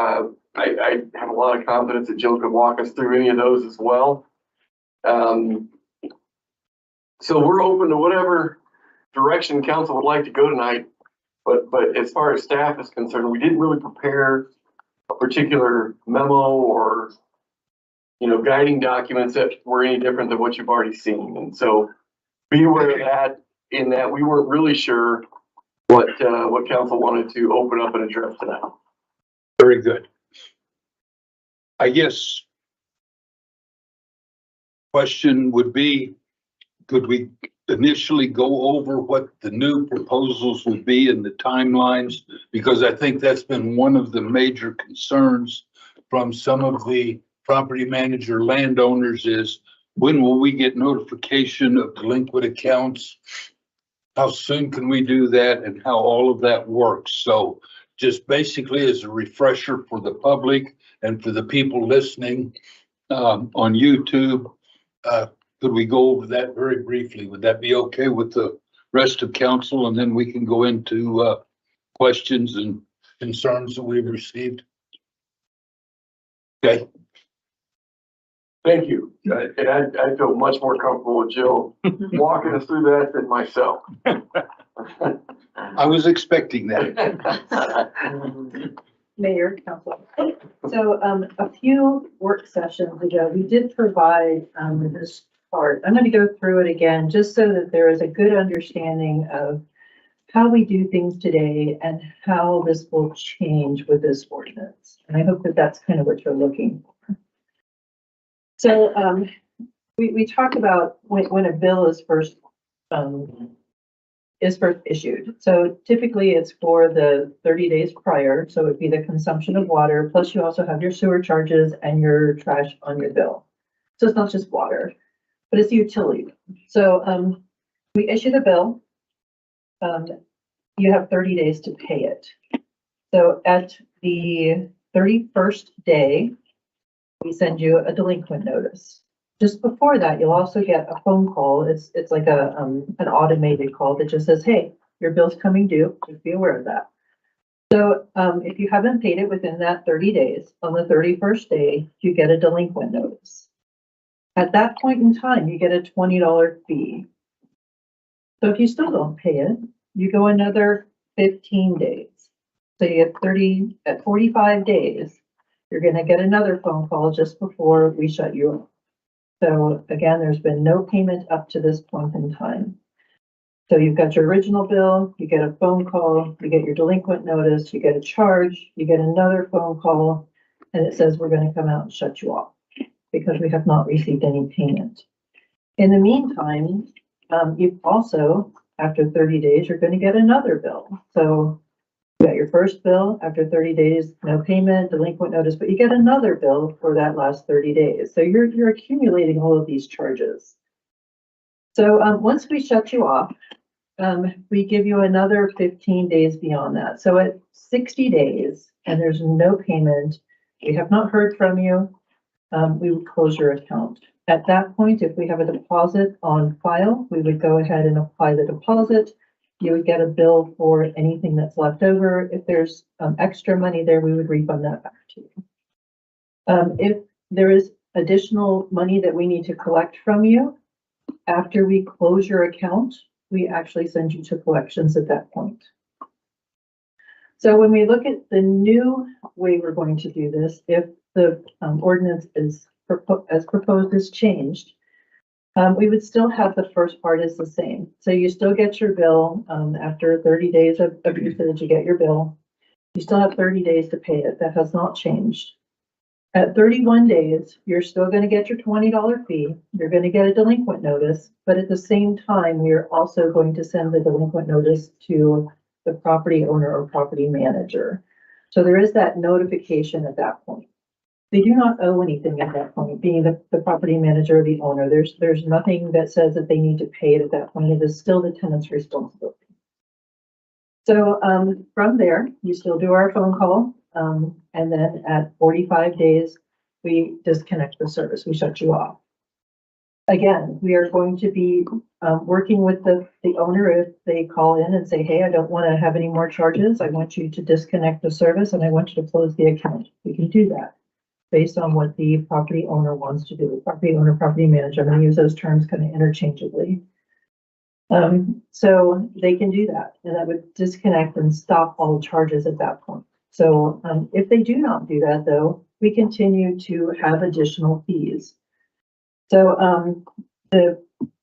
I have a lot of confidence that Jill could walk us through any of those as well. So we're open to whatever direction council would like to go tonight. But as far as staff is concerned, we didn't really prepare a particular memo or, you know, guiding documents that were any different than what you've already seen. And so be aware of that, in that we weren't really sure what council wanted to open up and address tonight. Very good. I guess question would be, could we initially go over what the new proposals would be and the timelines? Because I think that's been one of the major concerns from some of the property manager landowners is, when will we get notification of delinquent accounts? How soon can we do that, and how all of that works? So just basically as a refresher for the public and for the people listening on YouTube, could we go over that very briefly? Would that be okay with the rest of council? And then we can go into questions and concerns that we've received. Okay. Thank you. And I feel much more comfortable with Jill walking us through that than myself. I was expecting that. Mayor, council. So a few work sessions ago, we did provide this part. I'm going to go through it again just so that there is a good understanding of how we do things today and how this will change with this ordinance. And I hope that that's kind of what you're looking for. So we talked about when a bill is first issued. So typically it's for the 30 days prior. So it'd be the consumption of water, plus you also have your sewer charges and your trash on your bill. So it's not just water, but it's the utility. So we issue the bill. You have 30 days to pay it. So at the 31st day, we send you a delinquent notice. Just before that, you'll also get a phone call. It's like an automated call that just says, hey, your bill's coming due. Just be aware of that. So if you haven't paid it within that 30 days, on the 31st day, you get a delinquent notice. At that point in time, you get a $20 fee. So if you still don't pay it, you go another 15 days. So you get at 45 days, you're going to get another phone call just before we shut you off. So again, there's been no payment up to this point in time. So you've got your original bill, you get a phone call, you get your delinquent notice, you get a charge, you get another phone call, and it says we're going to come out and shut you off because we have not received any payment. In the meantime, you also, after 30 days, you're going to get another bill. So you got your first bill after 30 days, no payment, delinquent notice, but you get another bill for that last 30 days. So you're accumulating all of these charges. So once we shut you off, we give you another 15 days beyond that. So at 60 days and there's no payment, we have not heard from you, we would close your account. At that point, if we have a deposit on file, we would go ahead and apply the deposit. You would get a bill for anything that's left over. If there's extra money there, we would refund that back to you. If there is additional money that we need to collect from you, after we close your account, we actually send you to collections at that point. So when we look at the new way we're going to do this, if the ordinance is as proposed is changed, We would still have the first part is the same. So you still get your bill, after 30 days of usage, you get your bill. You still have 30 days to pay it. That has not changed. At 31 days, you're still gonna get your $20 fee. You're gonna get a delinquent notice, but at the same time, we are also going to send the delinquent notice to the property owner or property manager. So there is that notification at that point. They do not owe anything at that point, being the property manager or the owner. There's nothing that says that they need to pay it at that point. It is still the tenant's responsibility. So, from there, you still do our phone call. And then at 45 days, we disconnect the service. We shut you off. Again, we are going to be, working with the owner if they call in and say, hey, I don't want to have any more charges. I want you to disconnect the service and I want you to close the account. We can do that based on what the property owner wants to do. Property owner, property manager, I'm going to use those terms kind of interchangeably. So they can do that, and that would disconnect and stop all charges at that point. So, if they do not do that though, we continue to have additional fees. So,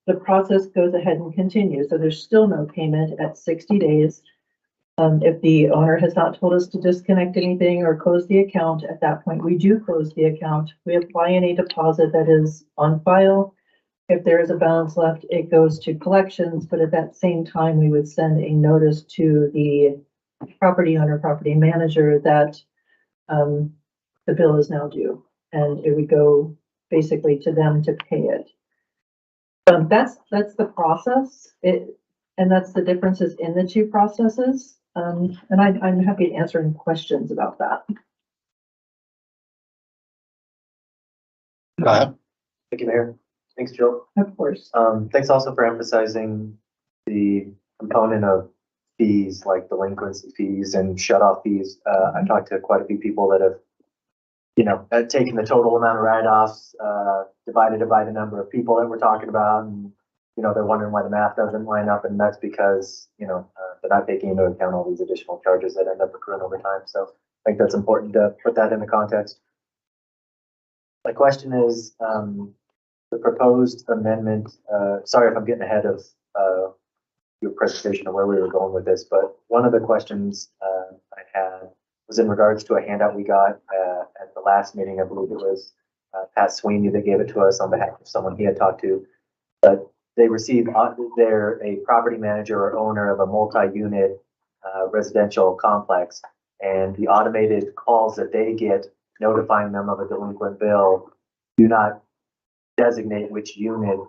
the process goes ahead and continues. So there's still no payment at 60 days. If the owner has not told us to disconnect anything or close the account, at that point, we do close the account. We apply any deposit that is on file. If there is a balance left, it goes to collections, but at that same time, we would send a notice to the property owner, property manager that the bill is now due, and it would go basically to them to pay it. That's the process. And that's the differences in the two processes. And I'm happy to answer any questions about that. Kyle? Thank you, Mayor. Thanks, Jill. Of course. Thanks also for emphasizing the component of fees, like delinquency fees and shut-off fees. I've talked to quite a few people that have, taken the total amount of write-offs, divided it by the number of people that we're talking about, and, they're wondering why the math doesn't line up, and that's because, they're not taking into account all these additional charges that end up accruing over time. So I think that's important to put that into context. My question is, the proposed amendment, sorry if I'm getting ahead of your presentation of where we were going with this, but one of the questions I had was in regards to a handout we got at the last meeting. I believe it was Pat Sweeney that gave it to us on behalf of someone he had talked to. But they receive, they're a property manager or owner of a multi-unit residential complex, and the automated calls that they get notifying them of a delinquent bill do not designate which unit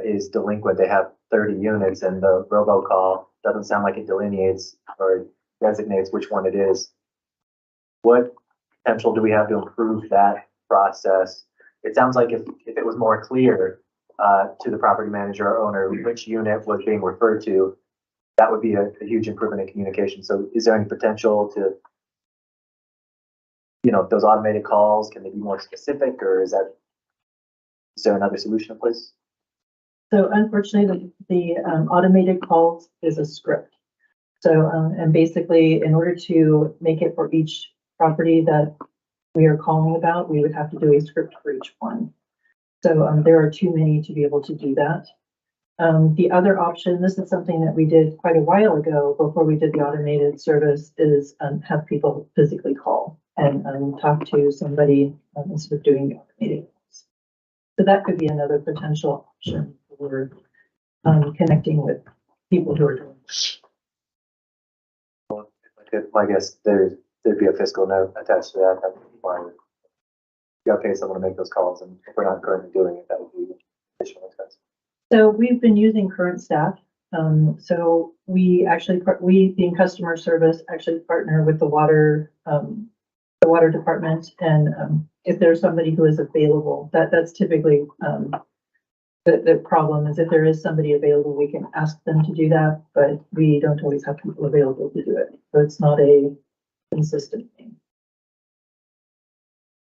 is delinquent. They have 30 units, and the robocall doesn't sound like it delineates or designates which one it is. What potential do we have to improve that process? It sounds like if it was more clear to the property manager or owner which unit was being referred to, that would be a huge improvement in communication. So is there any potential to, those automated calls, can they be more specific, or is there another solution in place? So unfortunately, the automated calls is a script. So, and basically, in order to make it for each property that we are calling about, we would have to do a script for each one. So there are too many to be able to do that. The other option, this is something that we did quite a while ago before we did the automated service, is have people physically call and talk to somebody instead of doing the automated calls. So that could be another potential option for connecting with people who are doing this. I guess there'd be a fiscal note attached to that. That would be fine. You gotta pay someone to make those calls, and if we're not currently doing it, that would be additional expense. So we've been using current staff. So we being customer service, actually partner with the water department. And if there's somebody who is available, that's typically the problem is if there is somebody available, we can ask them to do that, but we don't always have people available to do it. So it's not a consistent thing.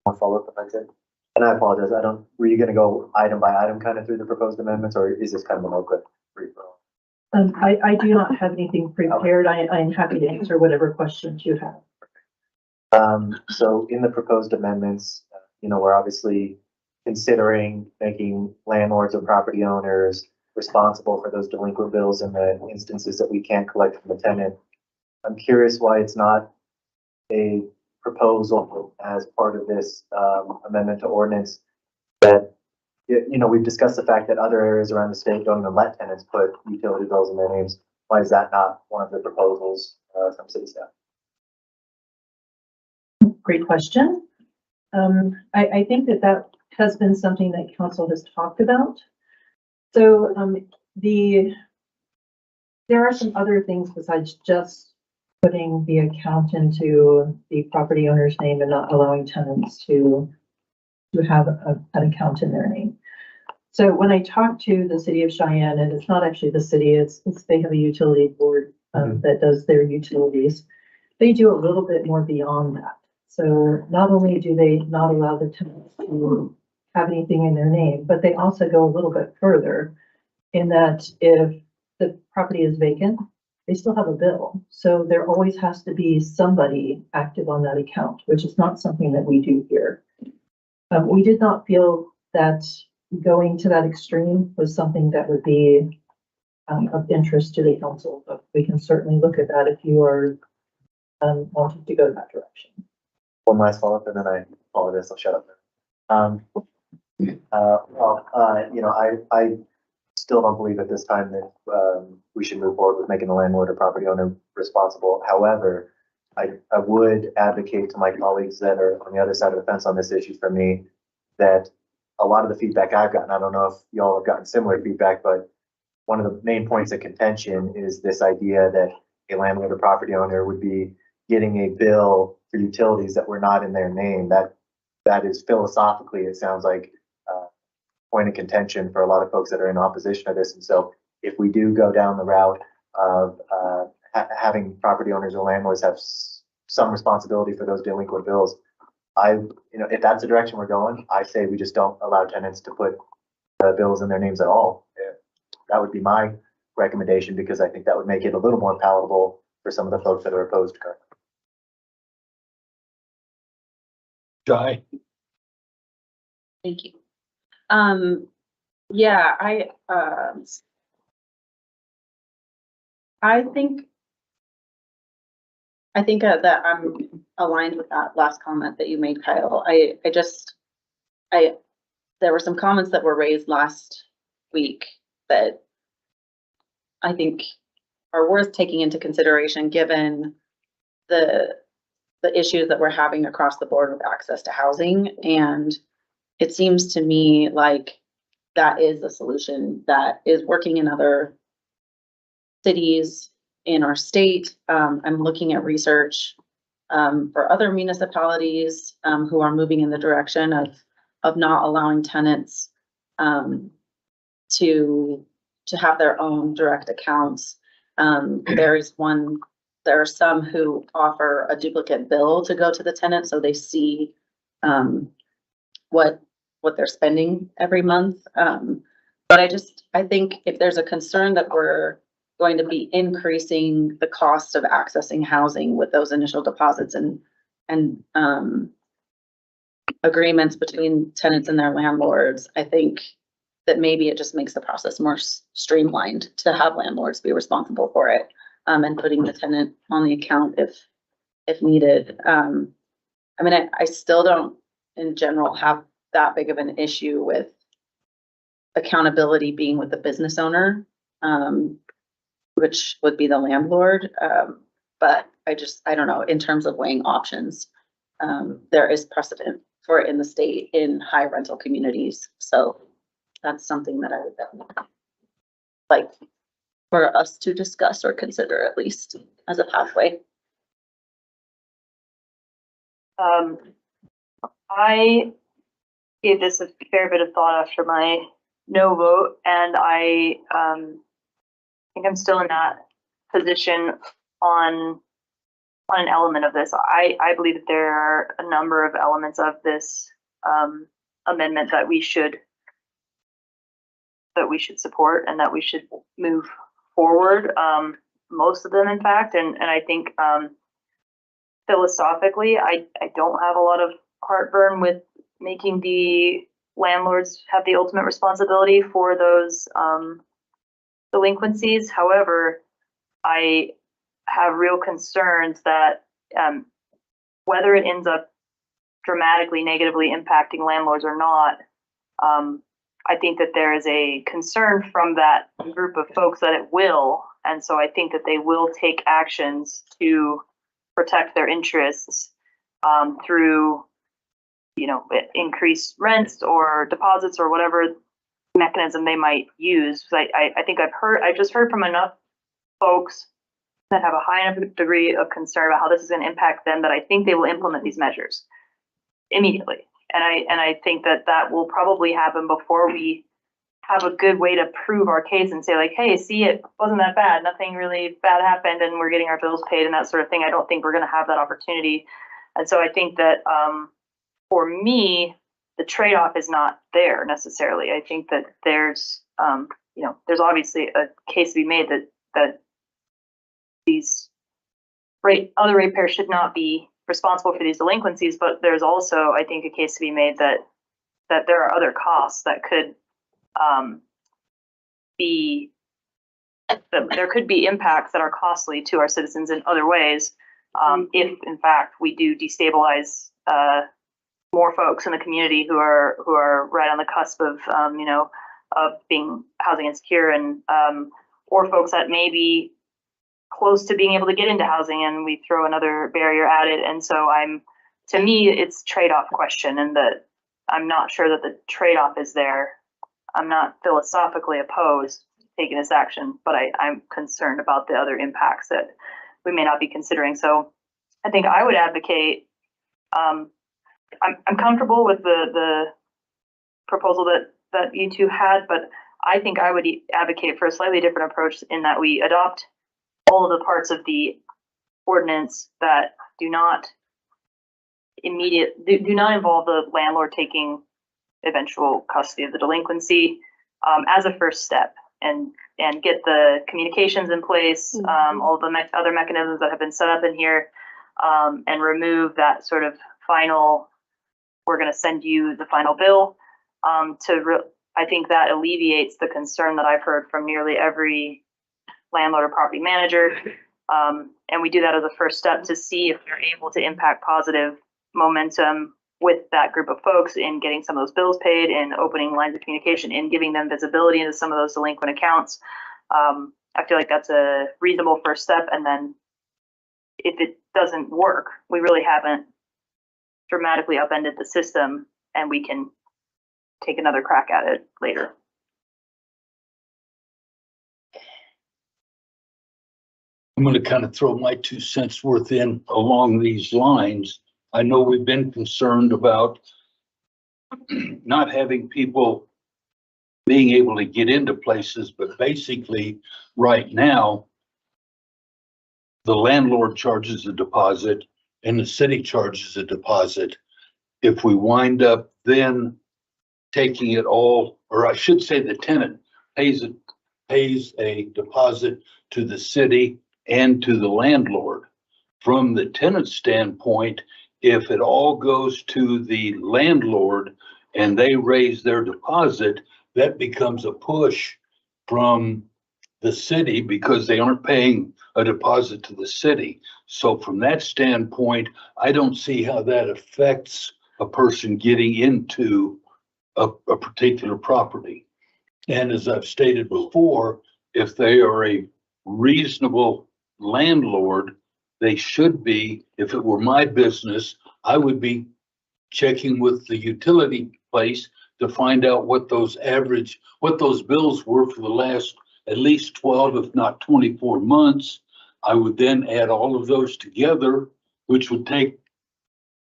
I'll follow up if I could. And I apologize, were you gonna go item by item kind of through the proposed amendments, or is this kind of an open free for all? I do not have anything prepared. I'm happy to answer whatever questions you have. So in the proposed amendments, we're obviously considering making landlords or property owners responsible for those delinquent bills in the instances that we can't collect from the tenant. I'm curious why it's not a proposal as part of this amendment to ordinance that, we've discussed the fact that other areas around the state don't even let tenants put utility bills in their names. Why is that not one of the proposals from city staff? Great question. I think that has been something that council has talked about. So, there are some other things besides just putting the account into the property owner's name and not allowing tenants to have an account in their name. So when I talked to the city of Cheyenne, and it's not actually the city, it's they have a utility board that does their utilities. They do a little bit more beyond that. So not only do they not allow the tenants to have anything in their name, but they also go a little bit further in that if the property is vacant, they still have a bill. So there always has to be somebody active on that account, which is not something that we do here. We did not feel that going to that extreme was something that would be of interest to the council, but we can certainly look at that if you are wanting to go that direction. One last follow-up, and then I follow this. I'll shut up. I still don't believe at this time that we should move forward with making the landlord or property owner responsible. However, I would advocate to my colleagues that are on the other side of the fence on this issue from me that a lot of the feedback I've gotten, I don't know if y'all have gotten similar feedback, but one of the main points of contention is this idea that a landlord or property owner would be getting a bill for utilities that were not in their name. That is philosophically, it sounds like a point of contention for a lot of folks that are in opposition to this. And so if we do go down the route of having property owners or landlords have some responsibility for those delinquent bills, if that's the direction we're going, I say we just don't allow tenants to put bills in their names at all. That would be my recommendation, because I think that would make it a little more palatable for some of the folks that are opposed currently. Jai? Thank you. Yeah, I think that I'm aligned with that last comment that you made, Kyle. There were some comments that were raised last week that I think are worth taking into consideration, given the issues that we're having across the board with access to housing. And it seems to me like that is a solution that is working in other cities in our state. I'm looking at research for other municipalities who are moving in the direction of not allowing tenants to have their own direct accounts. There are some who offer a duplicate bill to go to the tenant, so they see what they're spending every month. But I think if there's a concern that we're going to be increasing the cost of accessing housing with those initial deposits and agreements between tenants and their landlords, I think that maybe it just makes the process more streamlined to have landlords be responsible for it, and putting the tenant on the account if needed. I mean, I still don't in general have that big of an issue with accountability being with the business owner, which would be the landlord. But I don't know, in terms of weighing options, there is precedent for it in the state in high rental communities. So that's something that I would definitely like for us to discuss or consider, at least as a pathway. I gave this a fair bit of thought after my no vote, and I think I'm still in that position on an element of this. I believe that there are a number of elements of this amendment that we should support and that we should move forward. Most of them, in fact, and I think philosophically, I don't have a lot of heartburn with making the landlords have the ultimate responsibility for those delinquencies. However, I have real concerns that whether it ends up dramatically negatively impacting landlords or not, I think that there is a concern from that group of folks that it will. And so I think that they will take actions to protect their interests through, you know, increased rents or deposits or whatever mechanism they might use. I think I've just heard from enough folks that have a high enough degree of concern about how this is going to impact them that I think they will implement these measures immediately. And I think that that will probably happen before we have a good way to prove our case and say like, hey, see, it wasn't that bad. Nothing really bad happened and we're getting our bills paid and that sort of thing. I don't think we're going to have that opportunity. And so I think that for me, the trade-off is not there necessarily. I think that there's, you know, there's obviously a case to be made that these other ratepayers should not be responsible for these delinquencies, but there's also, I think, a case to be made that there are other costs that could there could be impacts that are costly to our citizens in other ways if, in fact, we do destabilize more folks in the community who are right on the cusp of you know, of being housing insecure and or folks that may be close to being able to get into housing and we throw another barrier at it. And so to me, it's trade-off question, and that I'm not sure that the trade-off is there. I'm not philosophically opposed to taking this action, but I'm concerned about the other impacts that we may not be considering. So I think I would advocate, I'm comfortable with the proposal that you two had, but I think I would advocate for a slightly different approach in that we adopt all of the parts of the ordinance that do not involve the landlord taking eventual custody of the delinquency as a first step, and get the communications in place, all the other mechanisms that have been set up in here, and remove that sort of final, we're going to send you the final bill. I think that alleviates the concern that I've heard from nearly every landlord or property manager. And we do that as a first step to see if they're able to impact positive momentum with that group of folks in getting some of those bills paid and opening lines of communication and giving them visibility into some of those delinquent accounts. I feel like that's a reasonable first step. And then if it doesn't work, we really haven't dramatically upended the system, and we can take another crack at it later. I'm going to kind of throw my 2 cents worth in along these lines. I know we've been concerned about not having people being able to get into places, but basically right now, the landlord charges a deposit and the city charges a deposit. If we wind up then taking it all, or I should say the tenant pays a deposit to the city and to the landlord. From the tenant standpoint, if it all goes to the landlord and they raise their deposit, that becomes a push from the city because they aren't paying a deposit to the city. So from that standpoint, I don't see how that affects a person getting into a particular property. And as I've stated before, if they are a reasonable landlord, they should be, if it were my business, I would be checking with the utility place to find out what those bills were for the last at least 12, if not 24 months. I would then add all of those together, which would take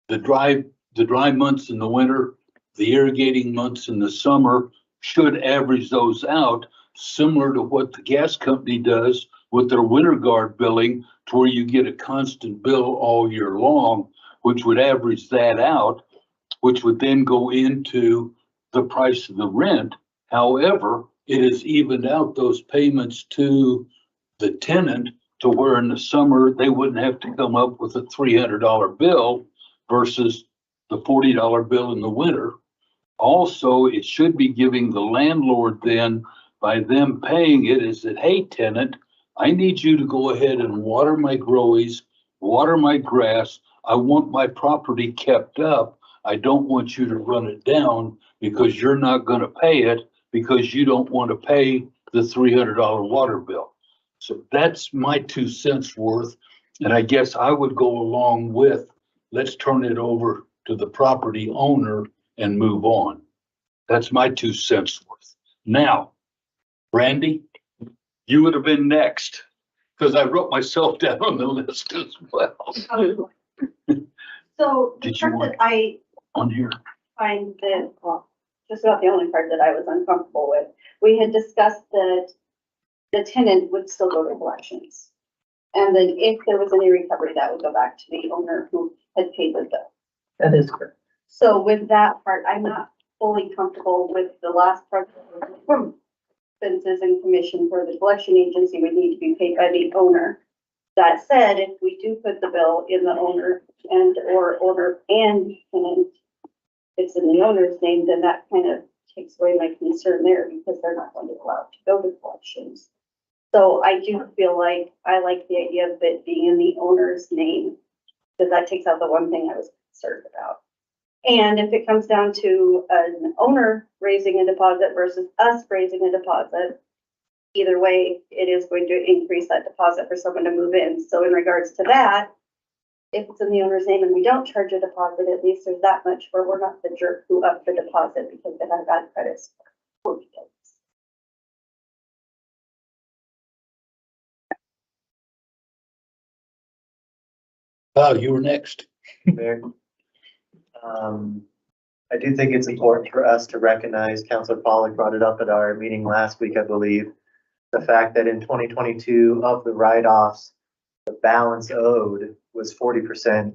the dry months in the winter, the irrigating months in the summer, should average those out, similar to what the gas company does with their winter guard billing, to where you get a constant bill all year long, which would average that out, which would then go into the price of the rent. However, it has evened out those payments to the tenant to where in the summer they wouldn't have to come up with a $300 bill versus the $40 bill in the winter. also, it should be giving the landlord then, by them paying it, is that, hey, tenant, I need you to go ahead and water my growies, water my grass. I want my property kept up. I don't want you to run it down because you're not gonna pay it because you don't want to pay the $300 water bill. So that's my 2 cents worth. And I guess I would go along with, let's turn it over to the property owner and move on. That's my 2 cents worth. Now, Randy, you would have been next, because I wrote myself down on the list as well. So the Did you part want- that I On here, find that, well, just about the only part that I was uncomfortable with, we had discussed that the tenant would still go to collections. And then if there was any recovery, that would go back to the owner who had paid the bill. That is correct. So with that part, I'm not fully comfortable with the last part. Expenses and commission for the collection agency would need to be paid by the owner. That said, if we do put the bill in the owner and or owner and tenant, it's in the owner's name, then that kind of takes away my concern there because they're not going to allow it to go to collections. So I do feel like I like the idea of it being in the owner's name, because that takes out the one thing I was concerned about. And if it comes down to an owner raising a deposit versus us raising a deposit, either way, it is going to increase that deposit for someone to move in. So in regards to that, if it's in the owner's name and we don't charge a deposit, at least there's that much where we're not the jerk who upped the deposit because they had bad credit score. you were next. Mayor. I do think it's important for us to recognize, Councilor Pollak brought it up at our meeting last week, I believe, the fact that in 2022 of the write-offs, the balance owed was 40%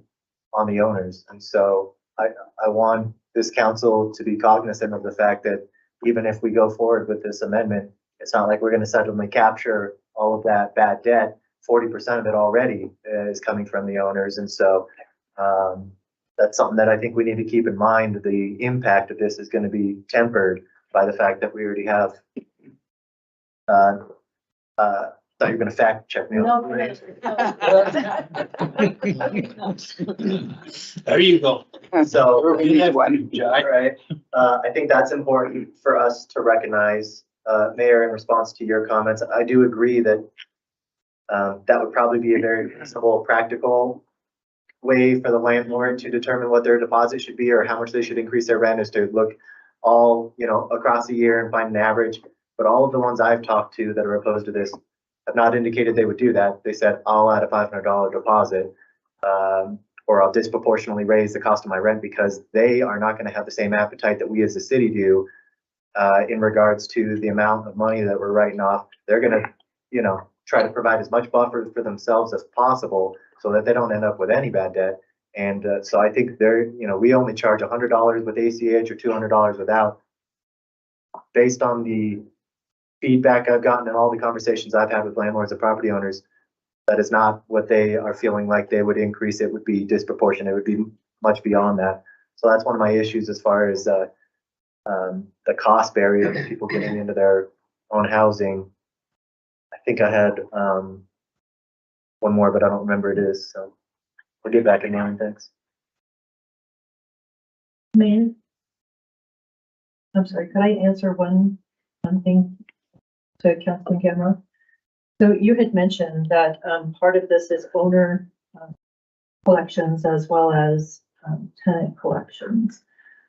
on the owners. And so I want this council to be cognizant of the fact that even if we go forward with this amendment, it's not like we're going to suddenly capture all of that bad debt. 40% of it already is coming from the owners. And so that's something that I think we need to keep in mind. The impact of this is going to be tempered by the fact that we already have. Thought you were going to fact check me. There you go. So, We need one. right, I think that's important for us to recognize. Mayor, in response to your comments, I do agree that that would probably be a very reasonable, practical way for the landlord to determine what their deposit should be or how much they should increase their rent, is to look all, across the year and find an average. But all of the ones I've talked to that are opposed to this have not indicated they would do that. They said, I'll add a $500 deposit, or I'll disproportionately raise the cost of my rent, because they are not going to have the same appetite that we as a city do in regards to the amount of money that we're writing off. They're going to, try to provide as much buffer for themselves as possible so that they don't end up with any bad debt. And so I think we only charge $100 with ACH or $200 without. Based on the feedback I've gotten and all the conversations I've had with landlords and property owners, that is not what they are feeling like they would increase. It would be disproportionate. It would be much beyond that. So that's one of my issues as far as the cost barrier of people getting into their own housing. I think I had one more, but I don't remember it is. So we'll get back in line. Thanks. Mayor? I'm sorry, could I answer one thing to Councilman Gamma? So you had mentioned that part of this is owner collections as well as tenant collections.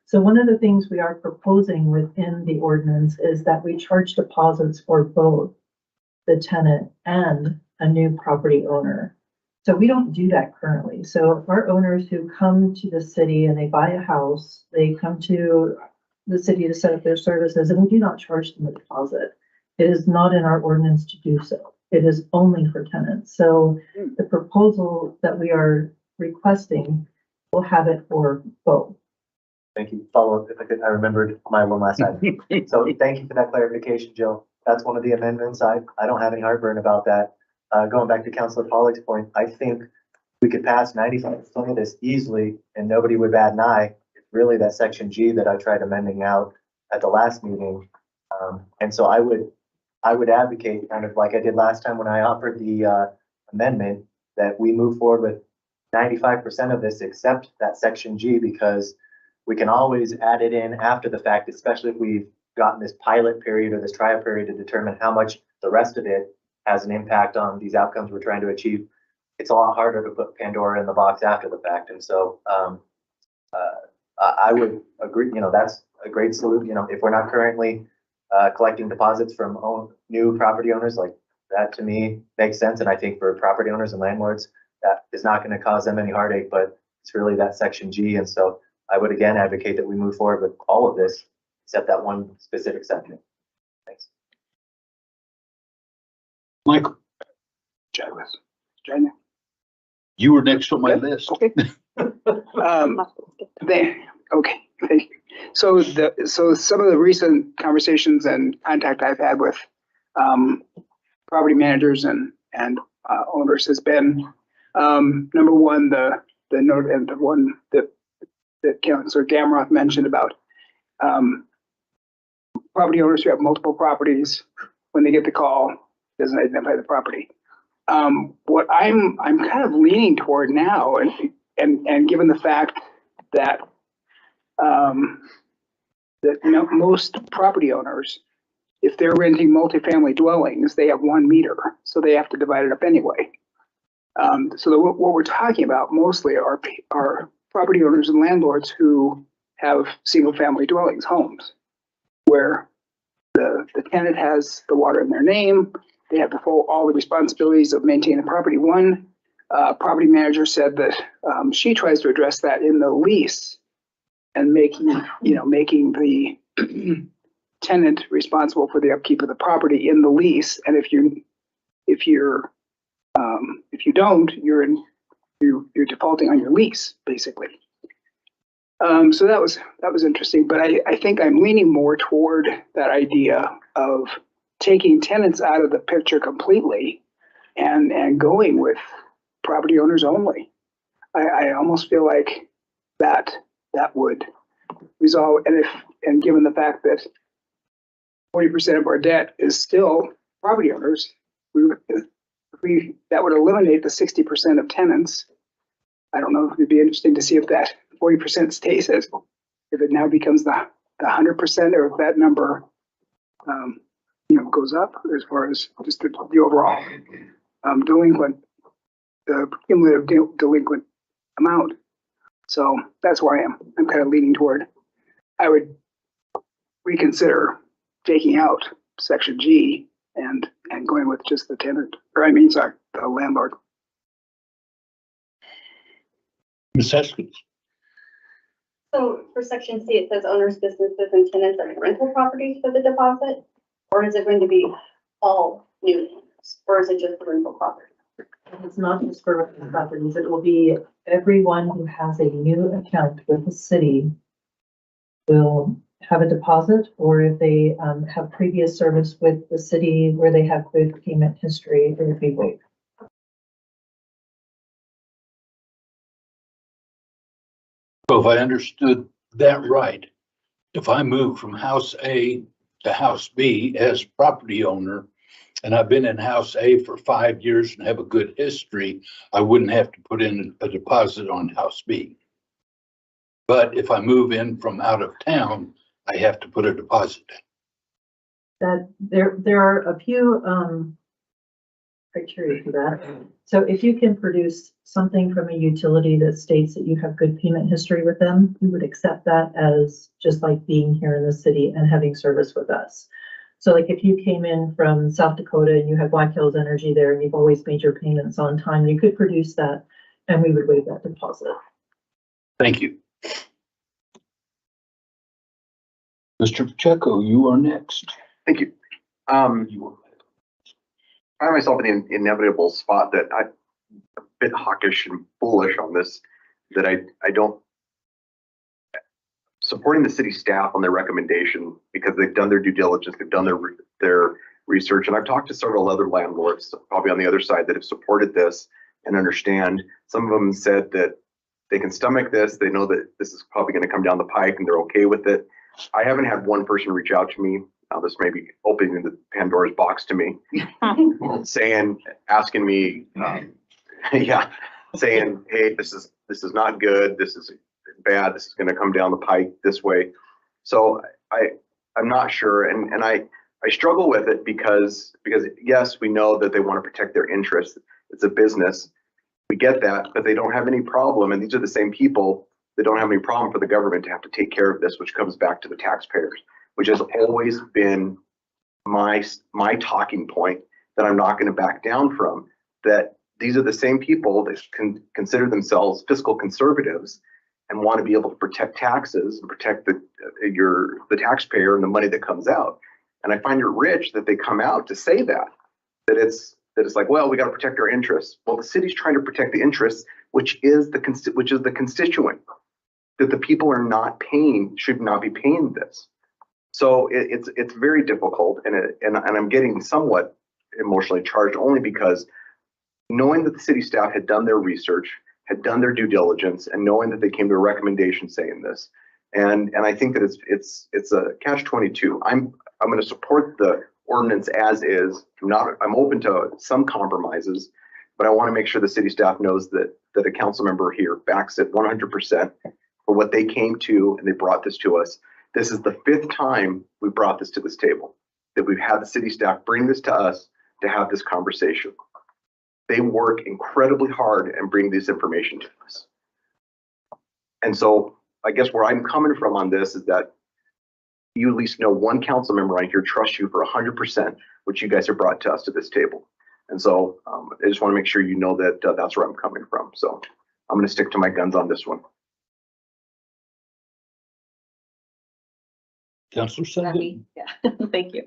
So one of the things we are proposing within the ordinance is that we charge deposits for both the tenant and a new property owner. So we don't do that currently. So our owners who come to the city and they buy a house, they come to the city to set up their services, and we do not charge them a deposit. It is not in our ordinance to do so. It is only for tenants. So the proposal that we are requesting will have it for both. Thank you. Follow up if I could. I remembered my one last time. So thank you for that clarification, Jill. That's one of the amendments. I don't have any heartburn about that. Going back to Councilor Pollak's point, I think we could pass 95% of this easily and nobody would bat an eye if really that section G that I tried amending out at the last meeting. And so I would advocate, kind of like I did last time when I offered the amendment, that we move forward with 95% of this except that section G, because we can always add it in after the fact, especially if we've gotten this pilot period or this trial period to determine how much the rest of it has an impact on these outcomes we're trying to achieve. It's a lot harder to put Pandora in the box after the fact. And so I would agree, that's a great solution. If we're not currently collecting deposits from new property owners, like that to me makes sense. And I think for property owners and landlords, that is not going to cause them any heartache, but it's really that section G. And so I would again advocate that we move forward with all of this, except that one specific section. Thanks. Michael, you were next on my list. Okay. Okay, thank you. So some of the recent conversations and contact I've had with property managers and owners has been number one, the note, and the one that Councilor Gamroth mentioned about property owners who have multiple properties. When they get the call, doesn't identify the property. What I'm kind of leaning toward now, and given the fact that most property owners, if they're renting multifamily dwellings, they have one meter, so they have to divide it up anyway. What we're talking about mostly are property owners and landlords who have single-family dwellings, homes, where the tenant has the water in their name. They have all the responsibilities of maintaining the property. One property manager said that she tries to address that in the lease and making the tenant responsible for the upkeep of the property in the lease. And if you don't, you're defaulting on your lease, basically. So that was interesting, but I think I'm leaning more toward that idea of taking tenants out of the picture completely and going with property owners only. I almost feel like that would resolve, and given the fact that 40% of our debt is still property owners, that would eliminate the 60% of tenants. I don't know, it'd be interesting to see if that 40% stays if it now becomes the 100%, or if that number goes up as far as just the overall cumulative delinquent amount. So that's where I am. I'm kind of leaning toward, I would reconsider taking out section G and going with just the tenant, the landlord. Ms. Haskins? So for section C, it says owners, businesses, and tenants of rental properties for the deposit, or is it going to be all new owners, or is it just the rental property? It's not just for rental properties. It will be everyone who has a new account with the city will have a deposit, or if they have previous service with the city where they have good payment history, it will be waived. So if I understood that right, if I move from house A to house B as property owner, and I've been in house A for 5 years and have a good history, I wouldn't have to put in a deposit on house B. But if I move in from out of town, I have to put a deposit in. That there are a few criteria for that. So if you can produce something from a utility that states that you have good payment history with them, we would accept that as just like being here in the city and having service with us. So like if you came in from South Dakota and you have Black Hills Energy there and you've always made your payments on time, you could produce that and we would waive that deposit. Thank you. Mr. Pacheco, you are next. Thank you. I find myself in the inevitable spot that I'm a bit hawkish and bullish on this, that I don't supporting the city staff on their recommendation because they've done their due diligence, they've done their research, and I've talked to several other landlords, probably on the other side, that have supported this and understand. Some of them said that they can stomach this. They know that this is probably going to come down the pike and they're okay with it. I haven't had one person reach out to me. Now this may be opening the Pandora's box to me, asking me, yeah, saying, hey, this is not good. This is bad. This is going to come down the pike this way. So I'm not sure. And I struggle with it because yes, we know that they want to protect their interests. It's a business. We get that, but they don't have any problem. And these are the same people that don't have any problem for the government to have to take care of this, which comes back to the taxpayers, which has always been my talking point that I'm not going to back down from. That these are the same people that can consider themselves fiscal conservatives and want to be able to protect taxes and protect the taxpayer and the money that comes out. And I find it rich that they come out to say that it's like, well, we got to protect our interests. Well, the city's trying to protect the interests, which is the constituent that the people are not paying, should not be paying this. So it's very difficult, and I'm getting somewhat emotionally charged only because knowing that the city staff had done their research, had done their due diligence, and knowing that they came to a recommendation saying this, and I think that it's a catch-22. I'm going to support the ordinance as is. I'm open to some compromises, but I want to make sure the city staff knows that a council member here backs it 100% for what they came to, and they brought this to us. This is the 5th time we brought this to this table, that we've had the city staff bring this to us to have this conversation. They work incredibly hard and bring this information to us. And so I guess where I'm coming from on this is that you at least know one council member on here trusts you for 100%, which you guys have brought to us to this table. And so I just want to make sure you know that that's where I'm coming from. So I'm going to stick to my guns on this one. Councilor Sutton. Yeah, thank you.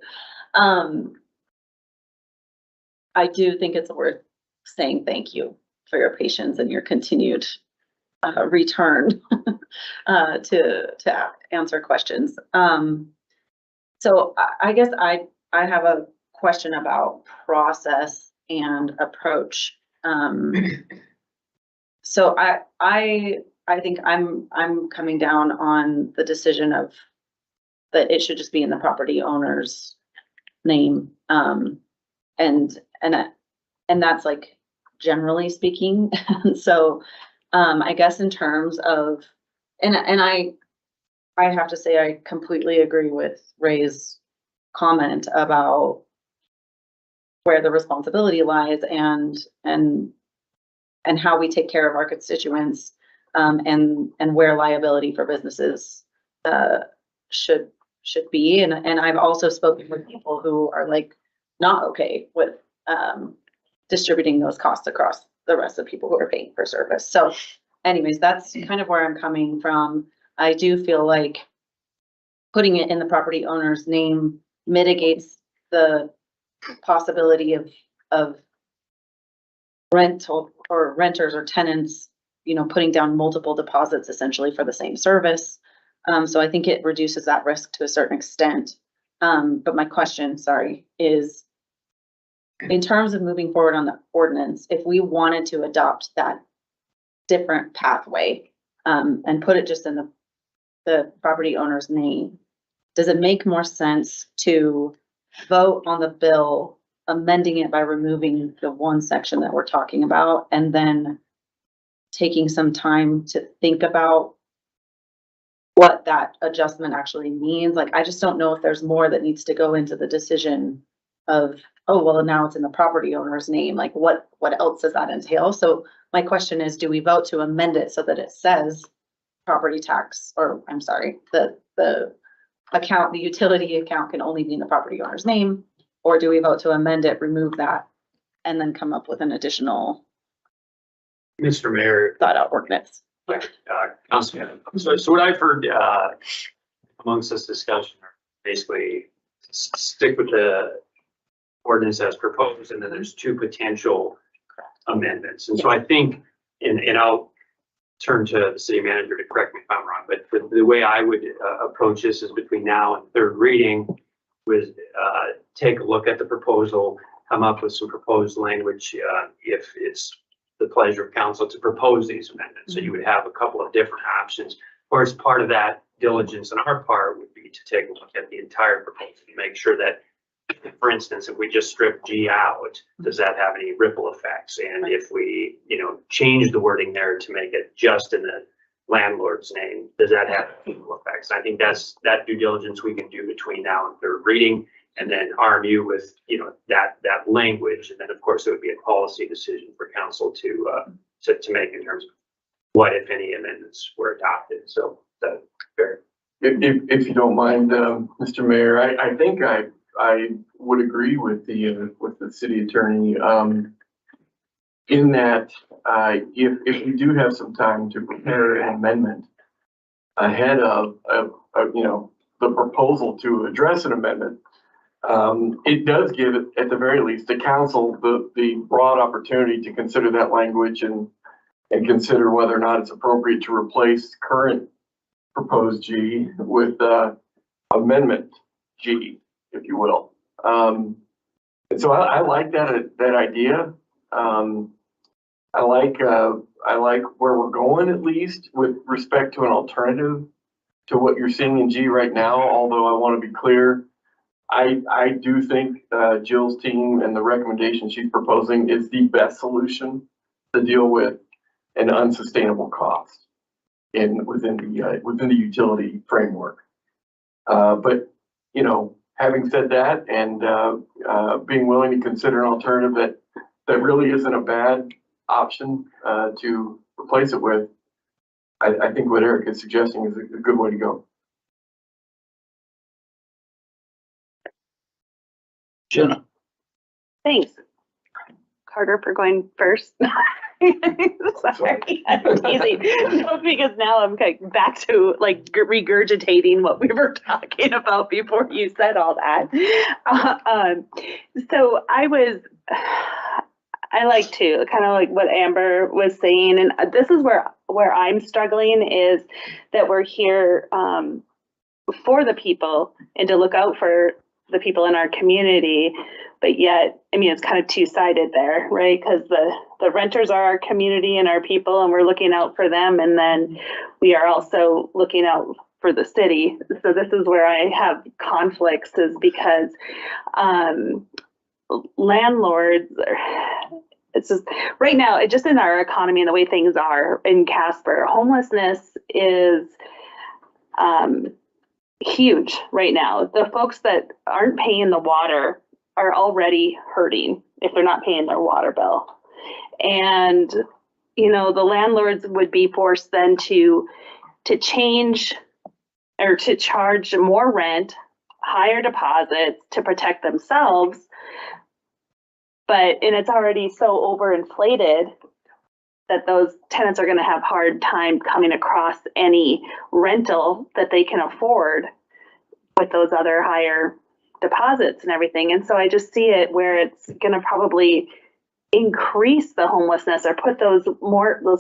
I do think it's worth saying thank you for your patience and your continued return to answer questions. So I guess I have a question about process and approach. So I think I'm coming down on the decision of that it should just be in the property owner's name. And that's like generally speaking. So I guess in terms of, and I have to say, I completely agree with Ray's comment about where the responsibility lies and how we take care of our constituents, and where liability for businesses should be. And I've also spoken with people who are like not okay with distributing those costs across the rest of people who are paying for service. So anyways, that's kind of where I'm coming from. I do feel like putting it in the property owner's name mitigates the possibility of rental or renters or tenants, putting down multiple deposits essentially for the same service. So I think it reduces that risk to a certain extent. But my question, is in terms of moving forward on the ordinance, if we wanted to adopt that different pathway, and put it just in the property owner's name, does it make more sense to vote on the bill, amending it by removing the one section that we're talking about, and then taking some time to think about what that adjustment actually means? Like, I just don't know if there's more that needs to go into the decision of, oh, well, now it's in the property owner's name. Like, what else does that entail? So my question is, do we vote to amend it so that it says property tax, or I'm sorry, the account, the utility account can only be in the property owner's name? Or do we vote to amend it, remove that, and then come up with an additional Mr. Mayor, thought out ordinance? Councilman, so what I've heard amongst this discussion are basically stick with the ordinance as proposed, and then there's 2 potential amendments. And so I think, and I'll turn to the city manager to correct me if I'm wrong, but the way I would approach this is between now and 3rd reading was take a look at the proposal, come up with some proposed language if it's the pleasure of council to propose these amendments. So you would have a couple of different options. Of course, part of that diligence on our part would be to take a look at the entire proposal to make sure that, for instance, if we just strip G out, does that have any ripple effects? And if we, change the wording there to make it just in the landlord's name, does that have ripple effects? I think that due diligence we can do between now and third reading, and then arm you with, that language. And then, of course, it would be a policy decision for council to make in terms of what, if any, amendments were adopted. So that's fair. If you don't mind, Mr. Mayor, I think I would agree with the city attorney, in that, if we do have some time to prepare an amendment ahead of, the proposal to address an amendment, it does give it, at the very least, the council the broad opportunity to consider that language and consider whether or not it's appropriate to replace current proposed G with amendment G, if you will. And so I like that idea. I like where we're going, at least with respect to an alternative to what you're seeing in G right now. Although I want to be clear, I do think Jill's team and the recommendation she's proposing is the best solution to deal with an unsustainable cost within the utility framework. But having said that, and being willing to consider an alternative that really isn't a bad option to replace it with, I think what Eric is suggesting is a good way to go. Jenna. Thanks, Carter, for going first. Sorry, I'm teasing. No, because now I'm back to regurgitating what we were talking about before you said all that. So I like to kind of like what Amber was saying, and this is where I'm struggling, is that we're here for the people and to look out for the people in our community, but yet, it's kind of two-sided there, right? Because the renters are our community and our people, and we're looking out for them, and then we are also looking out for the city. So this is where I have conflicts, is because landlords, it's just right now, it just in our economy and the way things are in Casper, homelessness is huge right now. The folks that aren't paying the water are already hurting if they're not paying their water bill. And, the landlords would be forced then to change or to charge more rent, higher deposits to protect themselves. And it's already so overinflated that those tenants are going to have hard time coming across any rental that they can afford with those other higher deposits and everything. And so I just see it where it's going to probably increase the homelessness or put those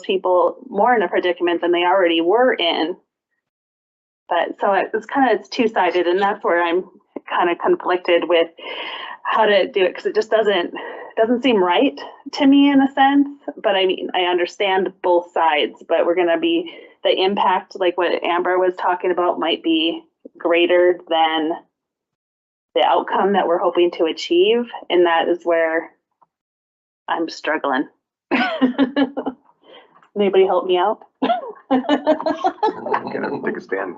people more in a predicament than they already were in. But so it's two-sided, and that's where I'm kind of conflicted with how to do it, because it just doesn't seem right to me in a sense. But I understand both sides, but we're going to be, the impact, like what Amber was talking about, might be greater than the outcome that we're hoping to achieve. And that is where I'm struggling. Anybody help me out? I'm gonna take a stand.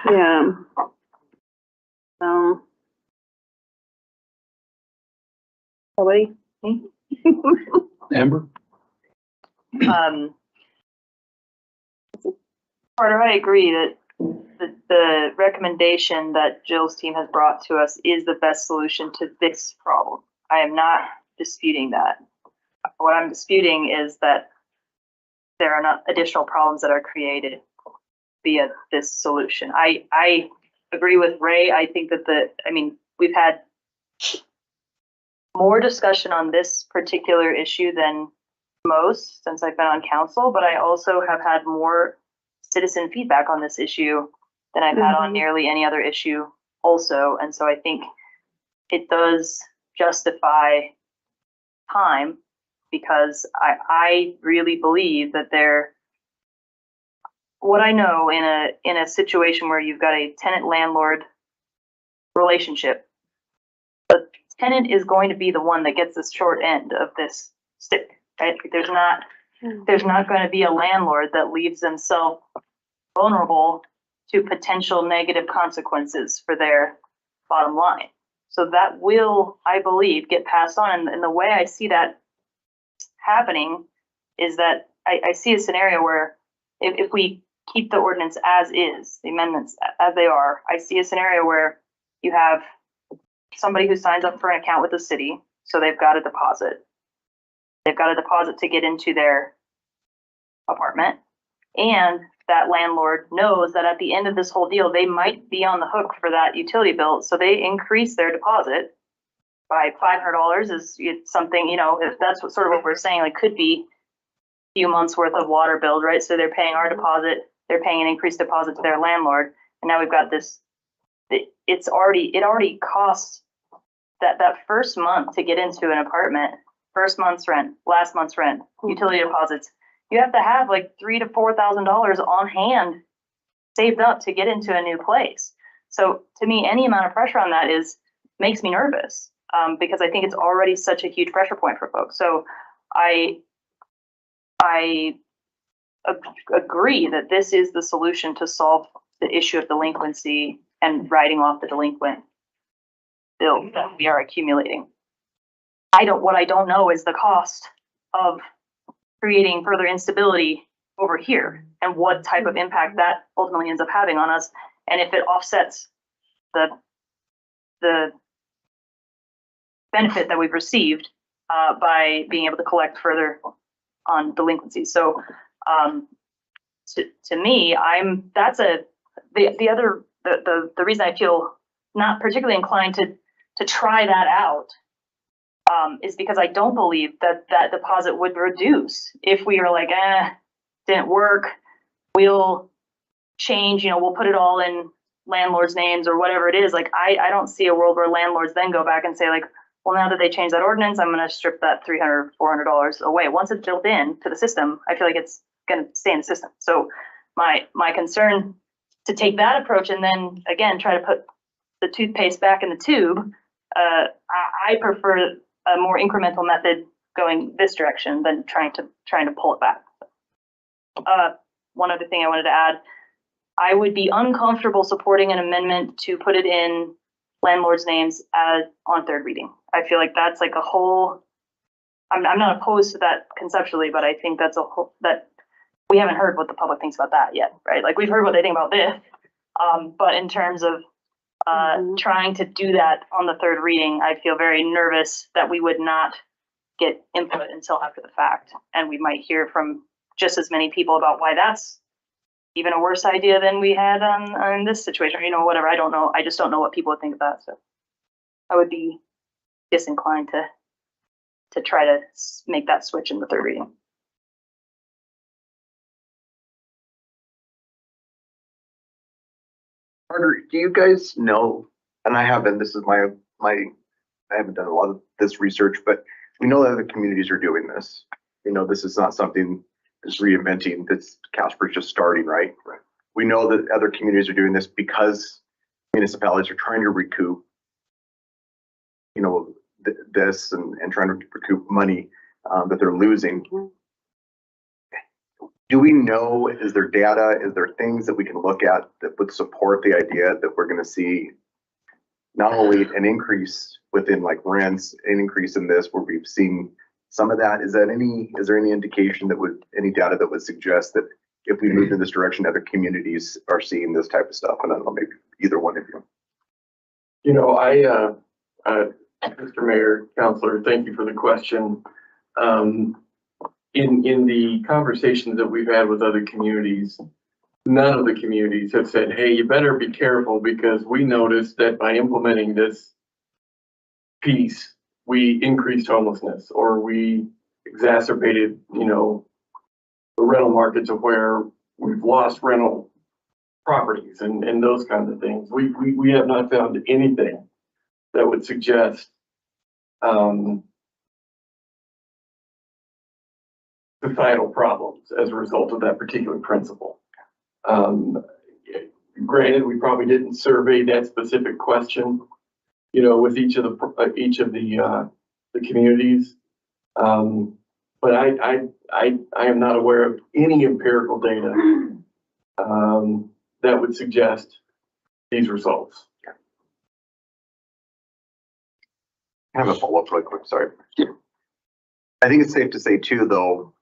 Yeah. Somebody? Amber? Carter, I agree that the recommendation that Jill's team has brought to us is the best solution to this problem. I am not disputing that. What I'm disputing is that there are not additional problems that are created via this solution. I agree with Ray. I think that we've had more discussion on this particular issue than most since I've been on council, but I also have had more citizen feedback on this issue than I've had on nearly any other issue also. And so I think it does justify time, because I really believe that what I know in a situation where you've got a tenant landlord relationship, the tenant is going to be the one that gets the short end of this stick, right? There's not going to be a landlord that leaves themselves vulnerable to potential negative consequences for their bottom line. So that will, I believe, get passed on. And the way I see that happening is that I see a scenario where if we keep the ordinance as is, the amendments as they are, I see a scenario where you have somebody who signs up for an account with the city, so they've got a deposit. They've got a deposit to get into their apartment, and that landlord knows that at the end of this whole deal, they might be on the hook for that utility bill, so they increase their deposit by $500 is something, you know, if that's what sort of what we're saying, like could be a few months worth of water bill, right? So they're paying our deposit, they're paying an increased deposit to their landlord, and now we've got this. It already costs that first month to get into an apartment, first month's rent, last month's rent, utility deposits. You have to have like $3,000 to $4,000 on hand saved up to get into a new place. So to me, any amount of pressure on that makes me nervous, because I think it's already such a huge pressure point for folks. So I agree that this is the solution to solve the issue of delinquency and writing off the delinquent bill that we are accumulating. What I don't know is the cost of creating further instability over here and what type of impact that ultimately ends up having on us, and if it offsets the benefit that we've received by being able to collect further on delinquencies. So to me, the reason I feel not particularly inclined to try that out is because I don't believe that deposit would reduce if we were like, didn't work, we'll change, we'll put it all in landlords' names or whatever it is. Like, I don't see a world where landlords then go back and say like, well, now that they changed that ordinance, I'm going to strip that $300, $400 away. Once it's built in to the system, I feel like it's going to stay in the system. So my concern to take that approach and then again try to put the toothpaste back in the tube, I prefer a more incremental method going this direction than trying to pull it back. One other thing I wanted to add, I would be uncomfortable supporting an amendment to put it in landlords' names on third reading. I feel like that's like a whole, I'm not opposed to that conceptually, but I think that's a whole, that we haven't heard what the public thinks about that yet, right? Like we've heard what they think about this, but in terms of trying to do that on the third reading, I feel very nervous that we would not get input until after the fact. And we might hear from just as many people about why that's even a worse idea than we had on this situation, or, whatever. I don't know. I just don't know what people would think of that. So I would be disinclined to try to make that switch in the third reading. Carter, do you guys know, and I haven't, this is I haven't done a lot of this research, but we know that other communities are doing this. This is not something that's reinventing, that's Casper's just starting, right? Right. We know that other communities are doing this because municipalities are trying to recoup, this and trying to recoup money that they're losing. Do we know, is there data, is there things that we can look at that would support the idea that we're going to see not only an increase within like rents, an increase in this where we've seen some of that? Is there any indication any data that would suggest that if we move in this direction, other communities are seeing this type of stuff? And I don't know, maybe either one of you. Mr. Mayor, Councilor, thank you for the question. In the conversations that we've had with other communities, none of the communities have said, hey, you better be careful because we noticed that by implementing this piece, we increased homelessness or we exacerbated, the rental markets of where we've lost rental properties and those kinds of things. We have not found anything that would suggest societal problems as a result of that particular principle. Granted, we probably didn't survey that specific question, you know, with each of the communities. But I am not aware of any empirical data that would suggest these results. I have a follow-up really quick, sorry. I think it's safe to say too, though,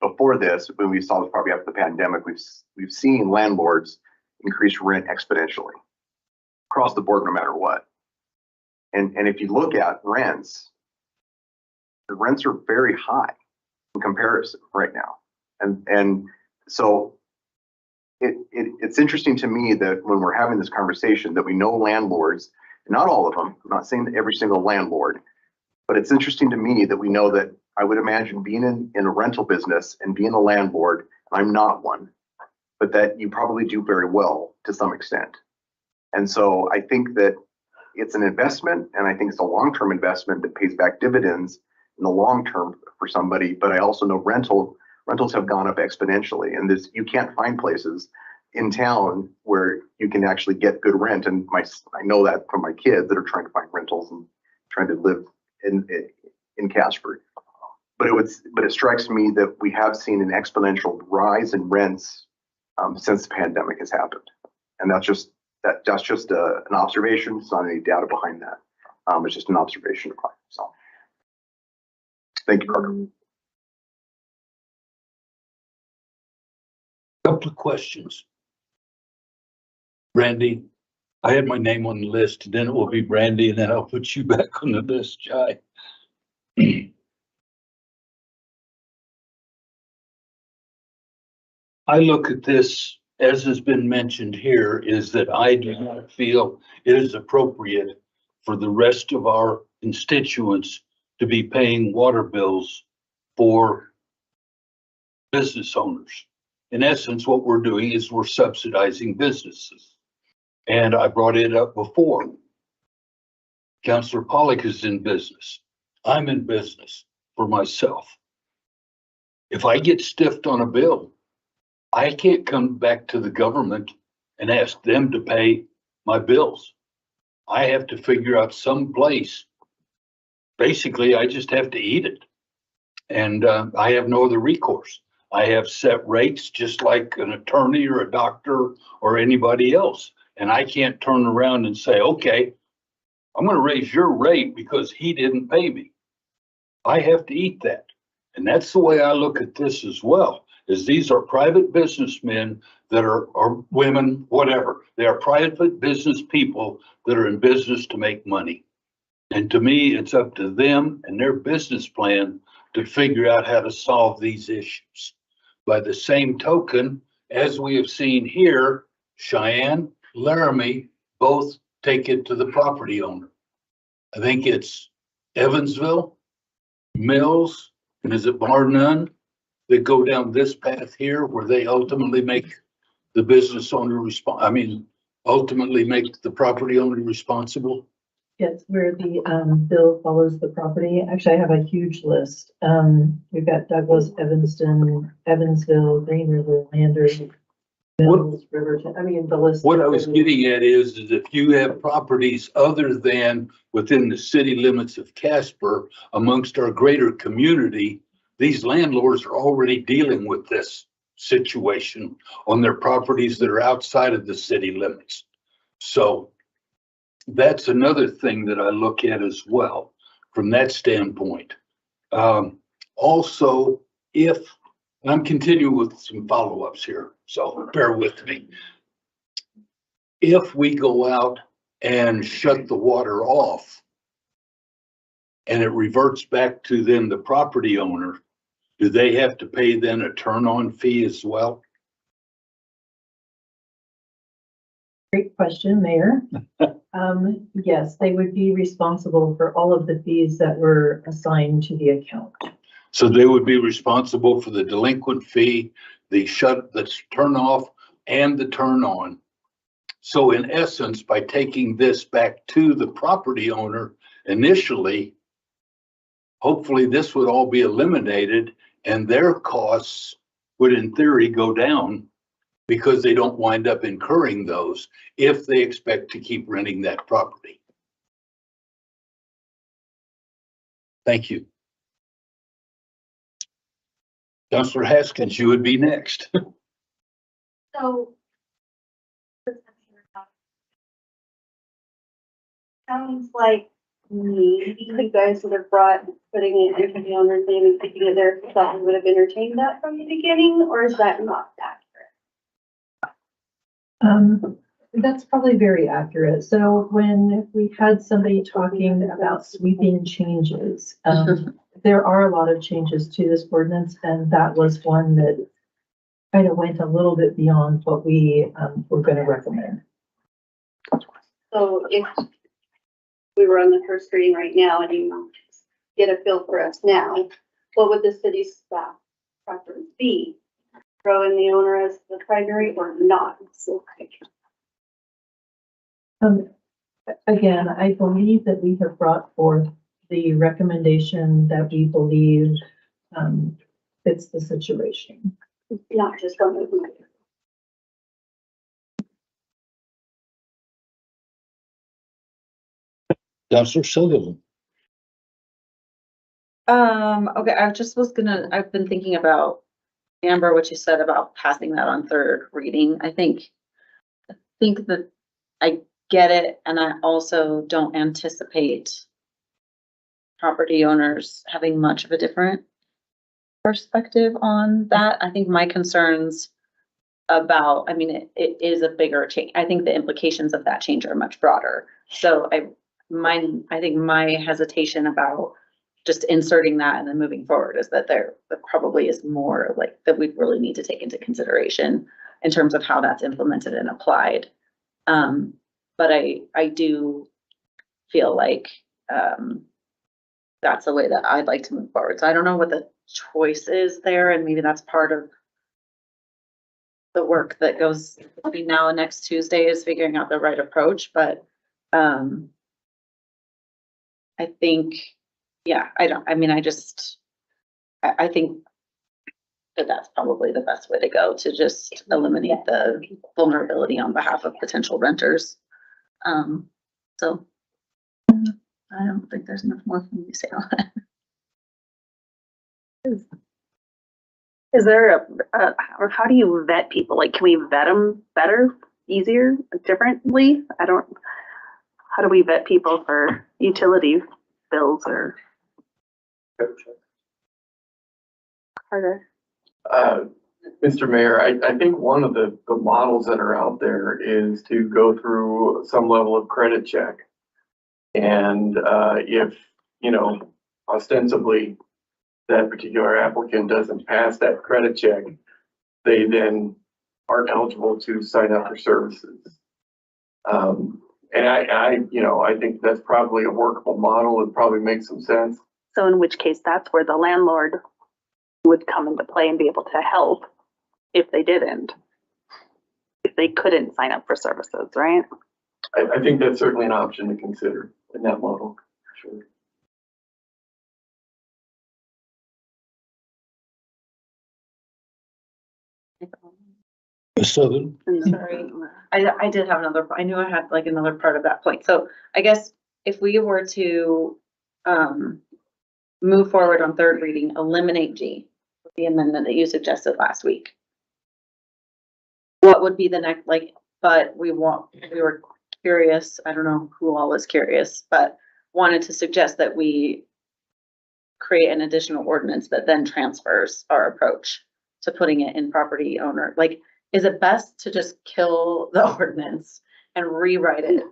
before this, when we saw this probably after the pandemic, we've seen landlords increase rent exponentially across the board, no matter what. And if you look at rents, the rents are very high in comparison right now. And so it's interesting to me that when we're having this conversation that we know landlords, not all of them, I'm not saying every single landlord, but it's interesting to me that we know that I would imagine being in a rental business and being a landlord, I'm not one, but that you probably do very well to some extent. And so I think that it's an investment, and I think it's a long-term investment that pays back dividends in the long term for somebody. But I also know rentals have gone up exponentially, and you can't find places in town where you can actually get good rent. And I know that from my kids that are trying to find rentals and trying to live in Casper. But it strikes me that we have seen an exponential rise in rents since the pandemic has happened, and that's just an observation. It's not any data behind that. It's just an observation. So, thank you, Carter. Couple of questions. Brandy, I had my name on the list, and then it will be Brandy, and then I'll put you back on the list, Jai. I look at this, as has been mentioned here, is that I do not feel it is appropriate for the rest of our constituents to be paying water bills for business owners. In essence, what we're doing is we're subsidizing businesses. And I brought it up before. Councillor Pollack is in business. I'm in business for myself. If I get stiffed on a bill, I can't come back to the government and ask them to pay my bills. I have to figure out some place. Basically, I just have to eat it. And I have no other recourse. I have set rates just like an attorney or a doctor or anybody else. And I can't turn around and say, okay, I'm going to raise your rate because he didn't pay me. I have to eat that. And that's the way I look at this as well, is these are private businessmen that are women, whatever. They are private business people that are in business to make money. And to me, it's up to them and their business plan to figure out how to solve these issues. By the same token, as we have seen here, Cheyenne, Laramie both take it to the property owner. I think it's Evansville, Mills, and is it Bar None that go down this path here where they ultimately make the business owner ultimately make the property owner responsible? Yes, where the bill follows the property. Actually, I have a huge list. We've got Douglas, Evanston, Evansville, Green River, Landers, Mills, Riverton. I mean, the list. What I was getting at is if you have properties other than within the city limits of Casper amongst our greater community, these landlords are already dealing with this situation on their properties that are outside of the city limits. So that's another thing that I look at as well from that standpoint. Also, and I'm continuing with some follow-ups here, so bear with me. If we go out and shut the water off and it reverts back to then the property owner, do they have to pay then a turn-on fee as well? Great question, Mayor. Yes, they would be responsible for all of the fees that were assigned to the account. So they would be responsible for the delinquent fee, the turn off and the turn on. So in essence, by taking this back to the property owner initially, hopefully this would all be eliminated and their costs would in theory go down because they don't wind up incurring those if they expect to keep renting that property. Thank you. Councilor Haskins, you would be next. So. Sounds like maybe you guys would have brought putting it into the owner's name and keeping it there, thought we would have entertained that from the beginning, or is that not accurate? That's probably very accurate. So when we had somebody talking about sweeping changes, there are a lot of changes to this ordinance, and that was one that kind of went a little bit beyond what we were going to recommend. So if we were on the first reading right now and you get a feel for us now, what would the city's staff preference be? Throw in the owner as the primary or not? Again, I believe that we have brought forth the recommendation that we believe fits the situation. Not just one of them. Councilor Sutherland. Okay, I've been thinking about, Amber, what you said about passing that on third reading. I think that I get it, and I also don't anticipate property owners having much of a different perspective on that. I think my concerns about, I mean, it is a bigger change. I think the implications of that change are much broader. So I think my hesitation about just inserting that and then moving forward is that there probably is more like that we really need to take into consideration in terms of how that's implemented and applied. But I do feel like that's the way that I'd like to move forward. So I don't know what the choice is there, and maybe that's part of the work that goes between now and next Tuesday is figuring out the right approach. But I think, yeah, I think that that's probably the best way to go, to just eliminate the vulnerability on behalf of potential renters. So I don't think there's enough more for me to say on that. Is there or how do you vet people? Like, can we vet them better, easier, differently? How do we vet people for utility bills or? Harder. Mr. Mayor, I think one of the models that are out there is to go through some level of credit check. And if, ostensibly that particular applicant doesn't pass that credit check, they then aren't eligible to sign up for services. And I think that's probably a workable model. It probably makes some sense. So in which case, that's where the landlord would come into play and be able to help if they didn't, if they couldn't sign up for services, right? I think that's certainly an option to consider in that model, sure. Sutherland. Sorry, I did have I knew I had like another part of that point. So I guess if we were to move forward on third reading, eliminate G, the amendment that you suggested last week, what would be the next, but we were curious, I don't know who all was curious, but wanted to suggest that we create an additional ordinance that then transfers our approach to putting it in property owner. Like, is it best to just kill the ordinance and rewrite it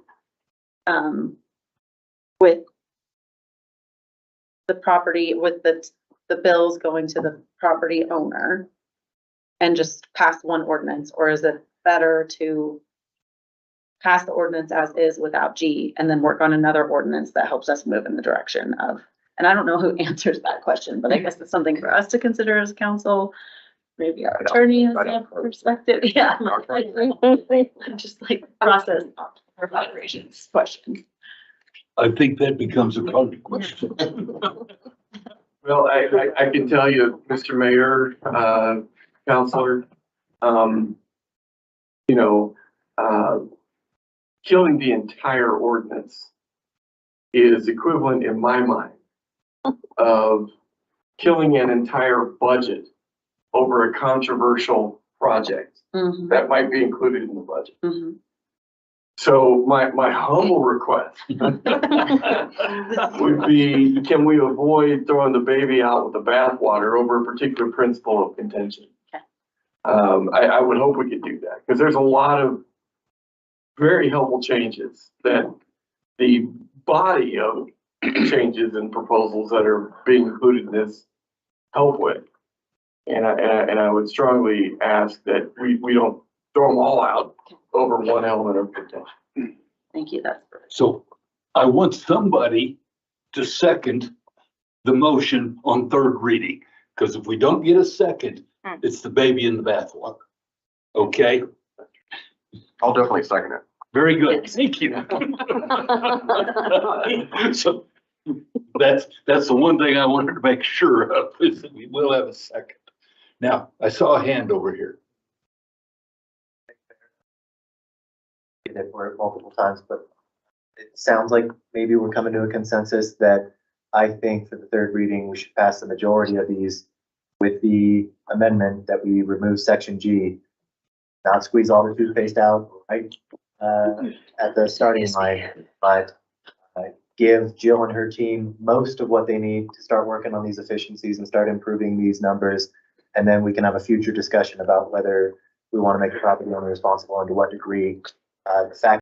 with the property, with the bills going to the property owner and just pass one ordinance? Or is it better to pass the ordinance as is without G and then work on another ordinance that helps us move in the direction of, and I don't know who answers that question, but I guess it's something for us to consider as council. Maybe our attorney has a perspective. Yeah. Just like process our operations question. I think that becomes a public question. Well, I can tell you, Mr. Mayor, Counselor, you know, killing the entire ordinance is equivalent in my mind of killing an entire budget over a controversial project Mhm, that might be included in the budget. mhm. So my humble request would be, can we avoid throwing the baby out with the bathwater over a particular principle of contention? Okay. I would hope we could do that, because there's a lot of very helpful changes that the body of changes and proposals that are being included in this help with. And I would strongly ask that we don't throw them all out over one element of contention. Thank you, that's. So I want somebody to second the motion on third reading, because if we don't get a second, it's the baby in the bathwater. Okay, I'll definitely second it. very good. Thank you. So that's the one thing I wanted to make sure of, is that we will have a second. Now, I saw a hand over here. That for it multiple times, but it sounds like maybe we're coming to a consensus that I think for the third reading, we should pass the majority of these with the amendment that we remove section G, not squeeze all the toothpaste out right at the starting line, but give Jill and her team most of what they need to start working on these efficiencies and start improving these numbers. And then we can have a future discussion about whether we want to make the property owner responsible and to what degree. The fact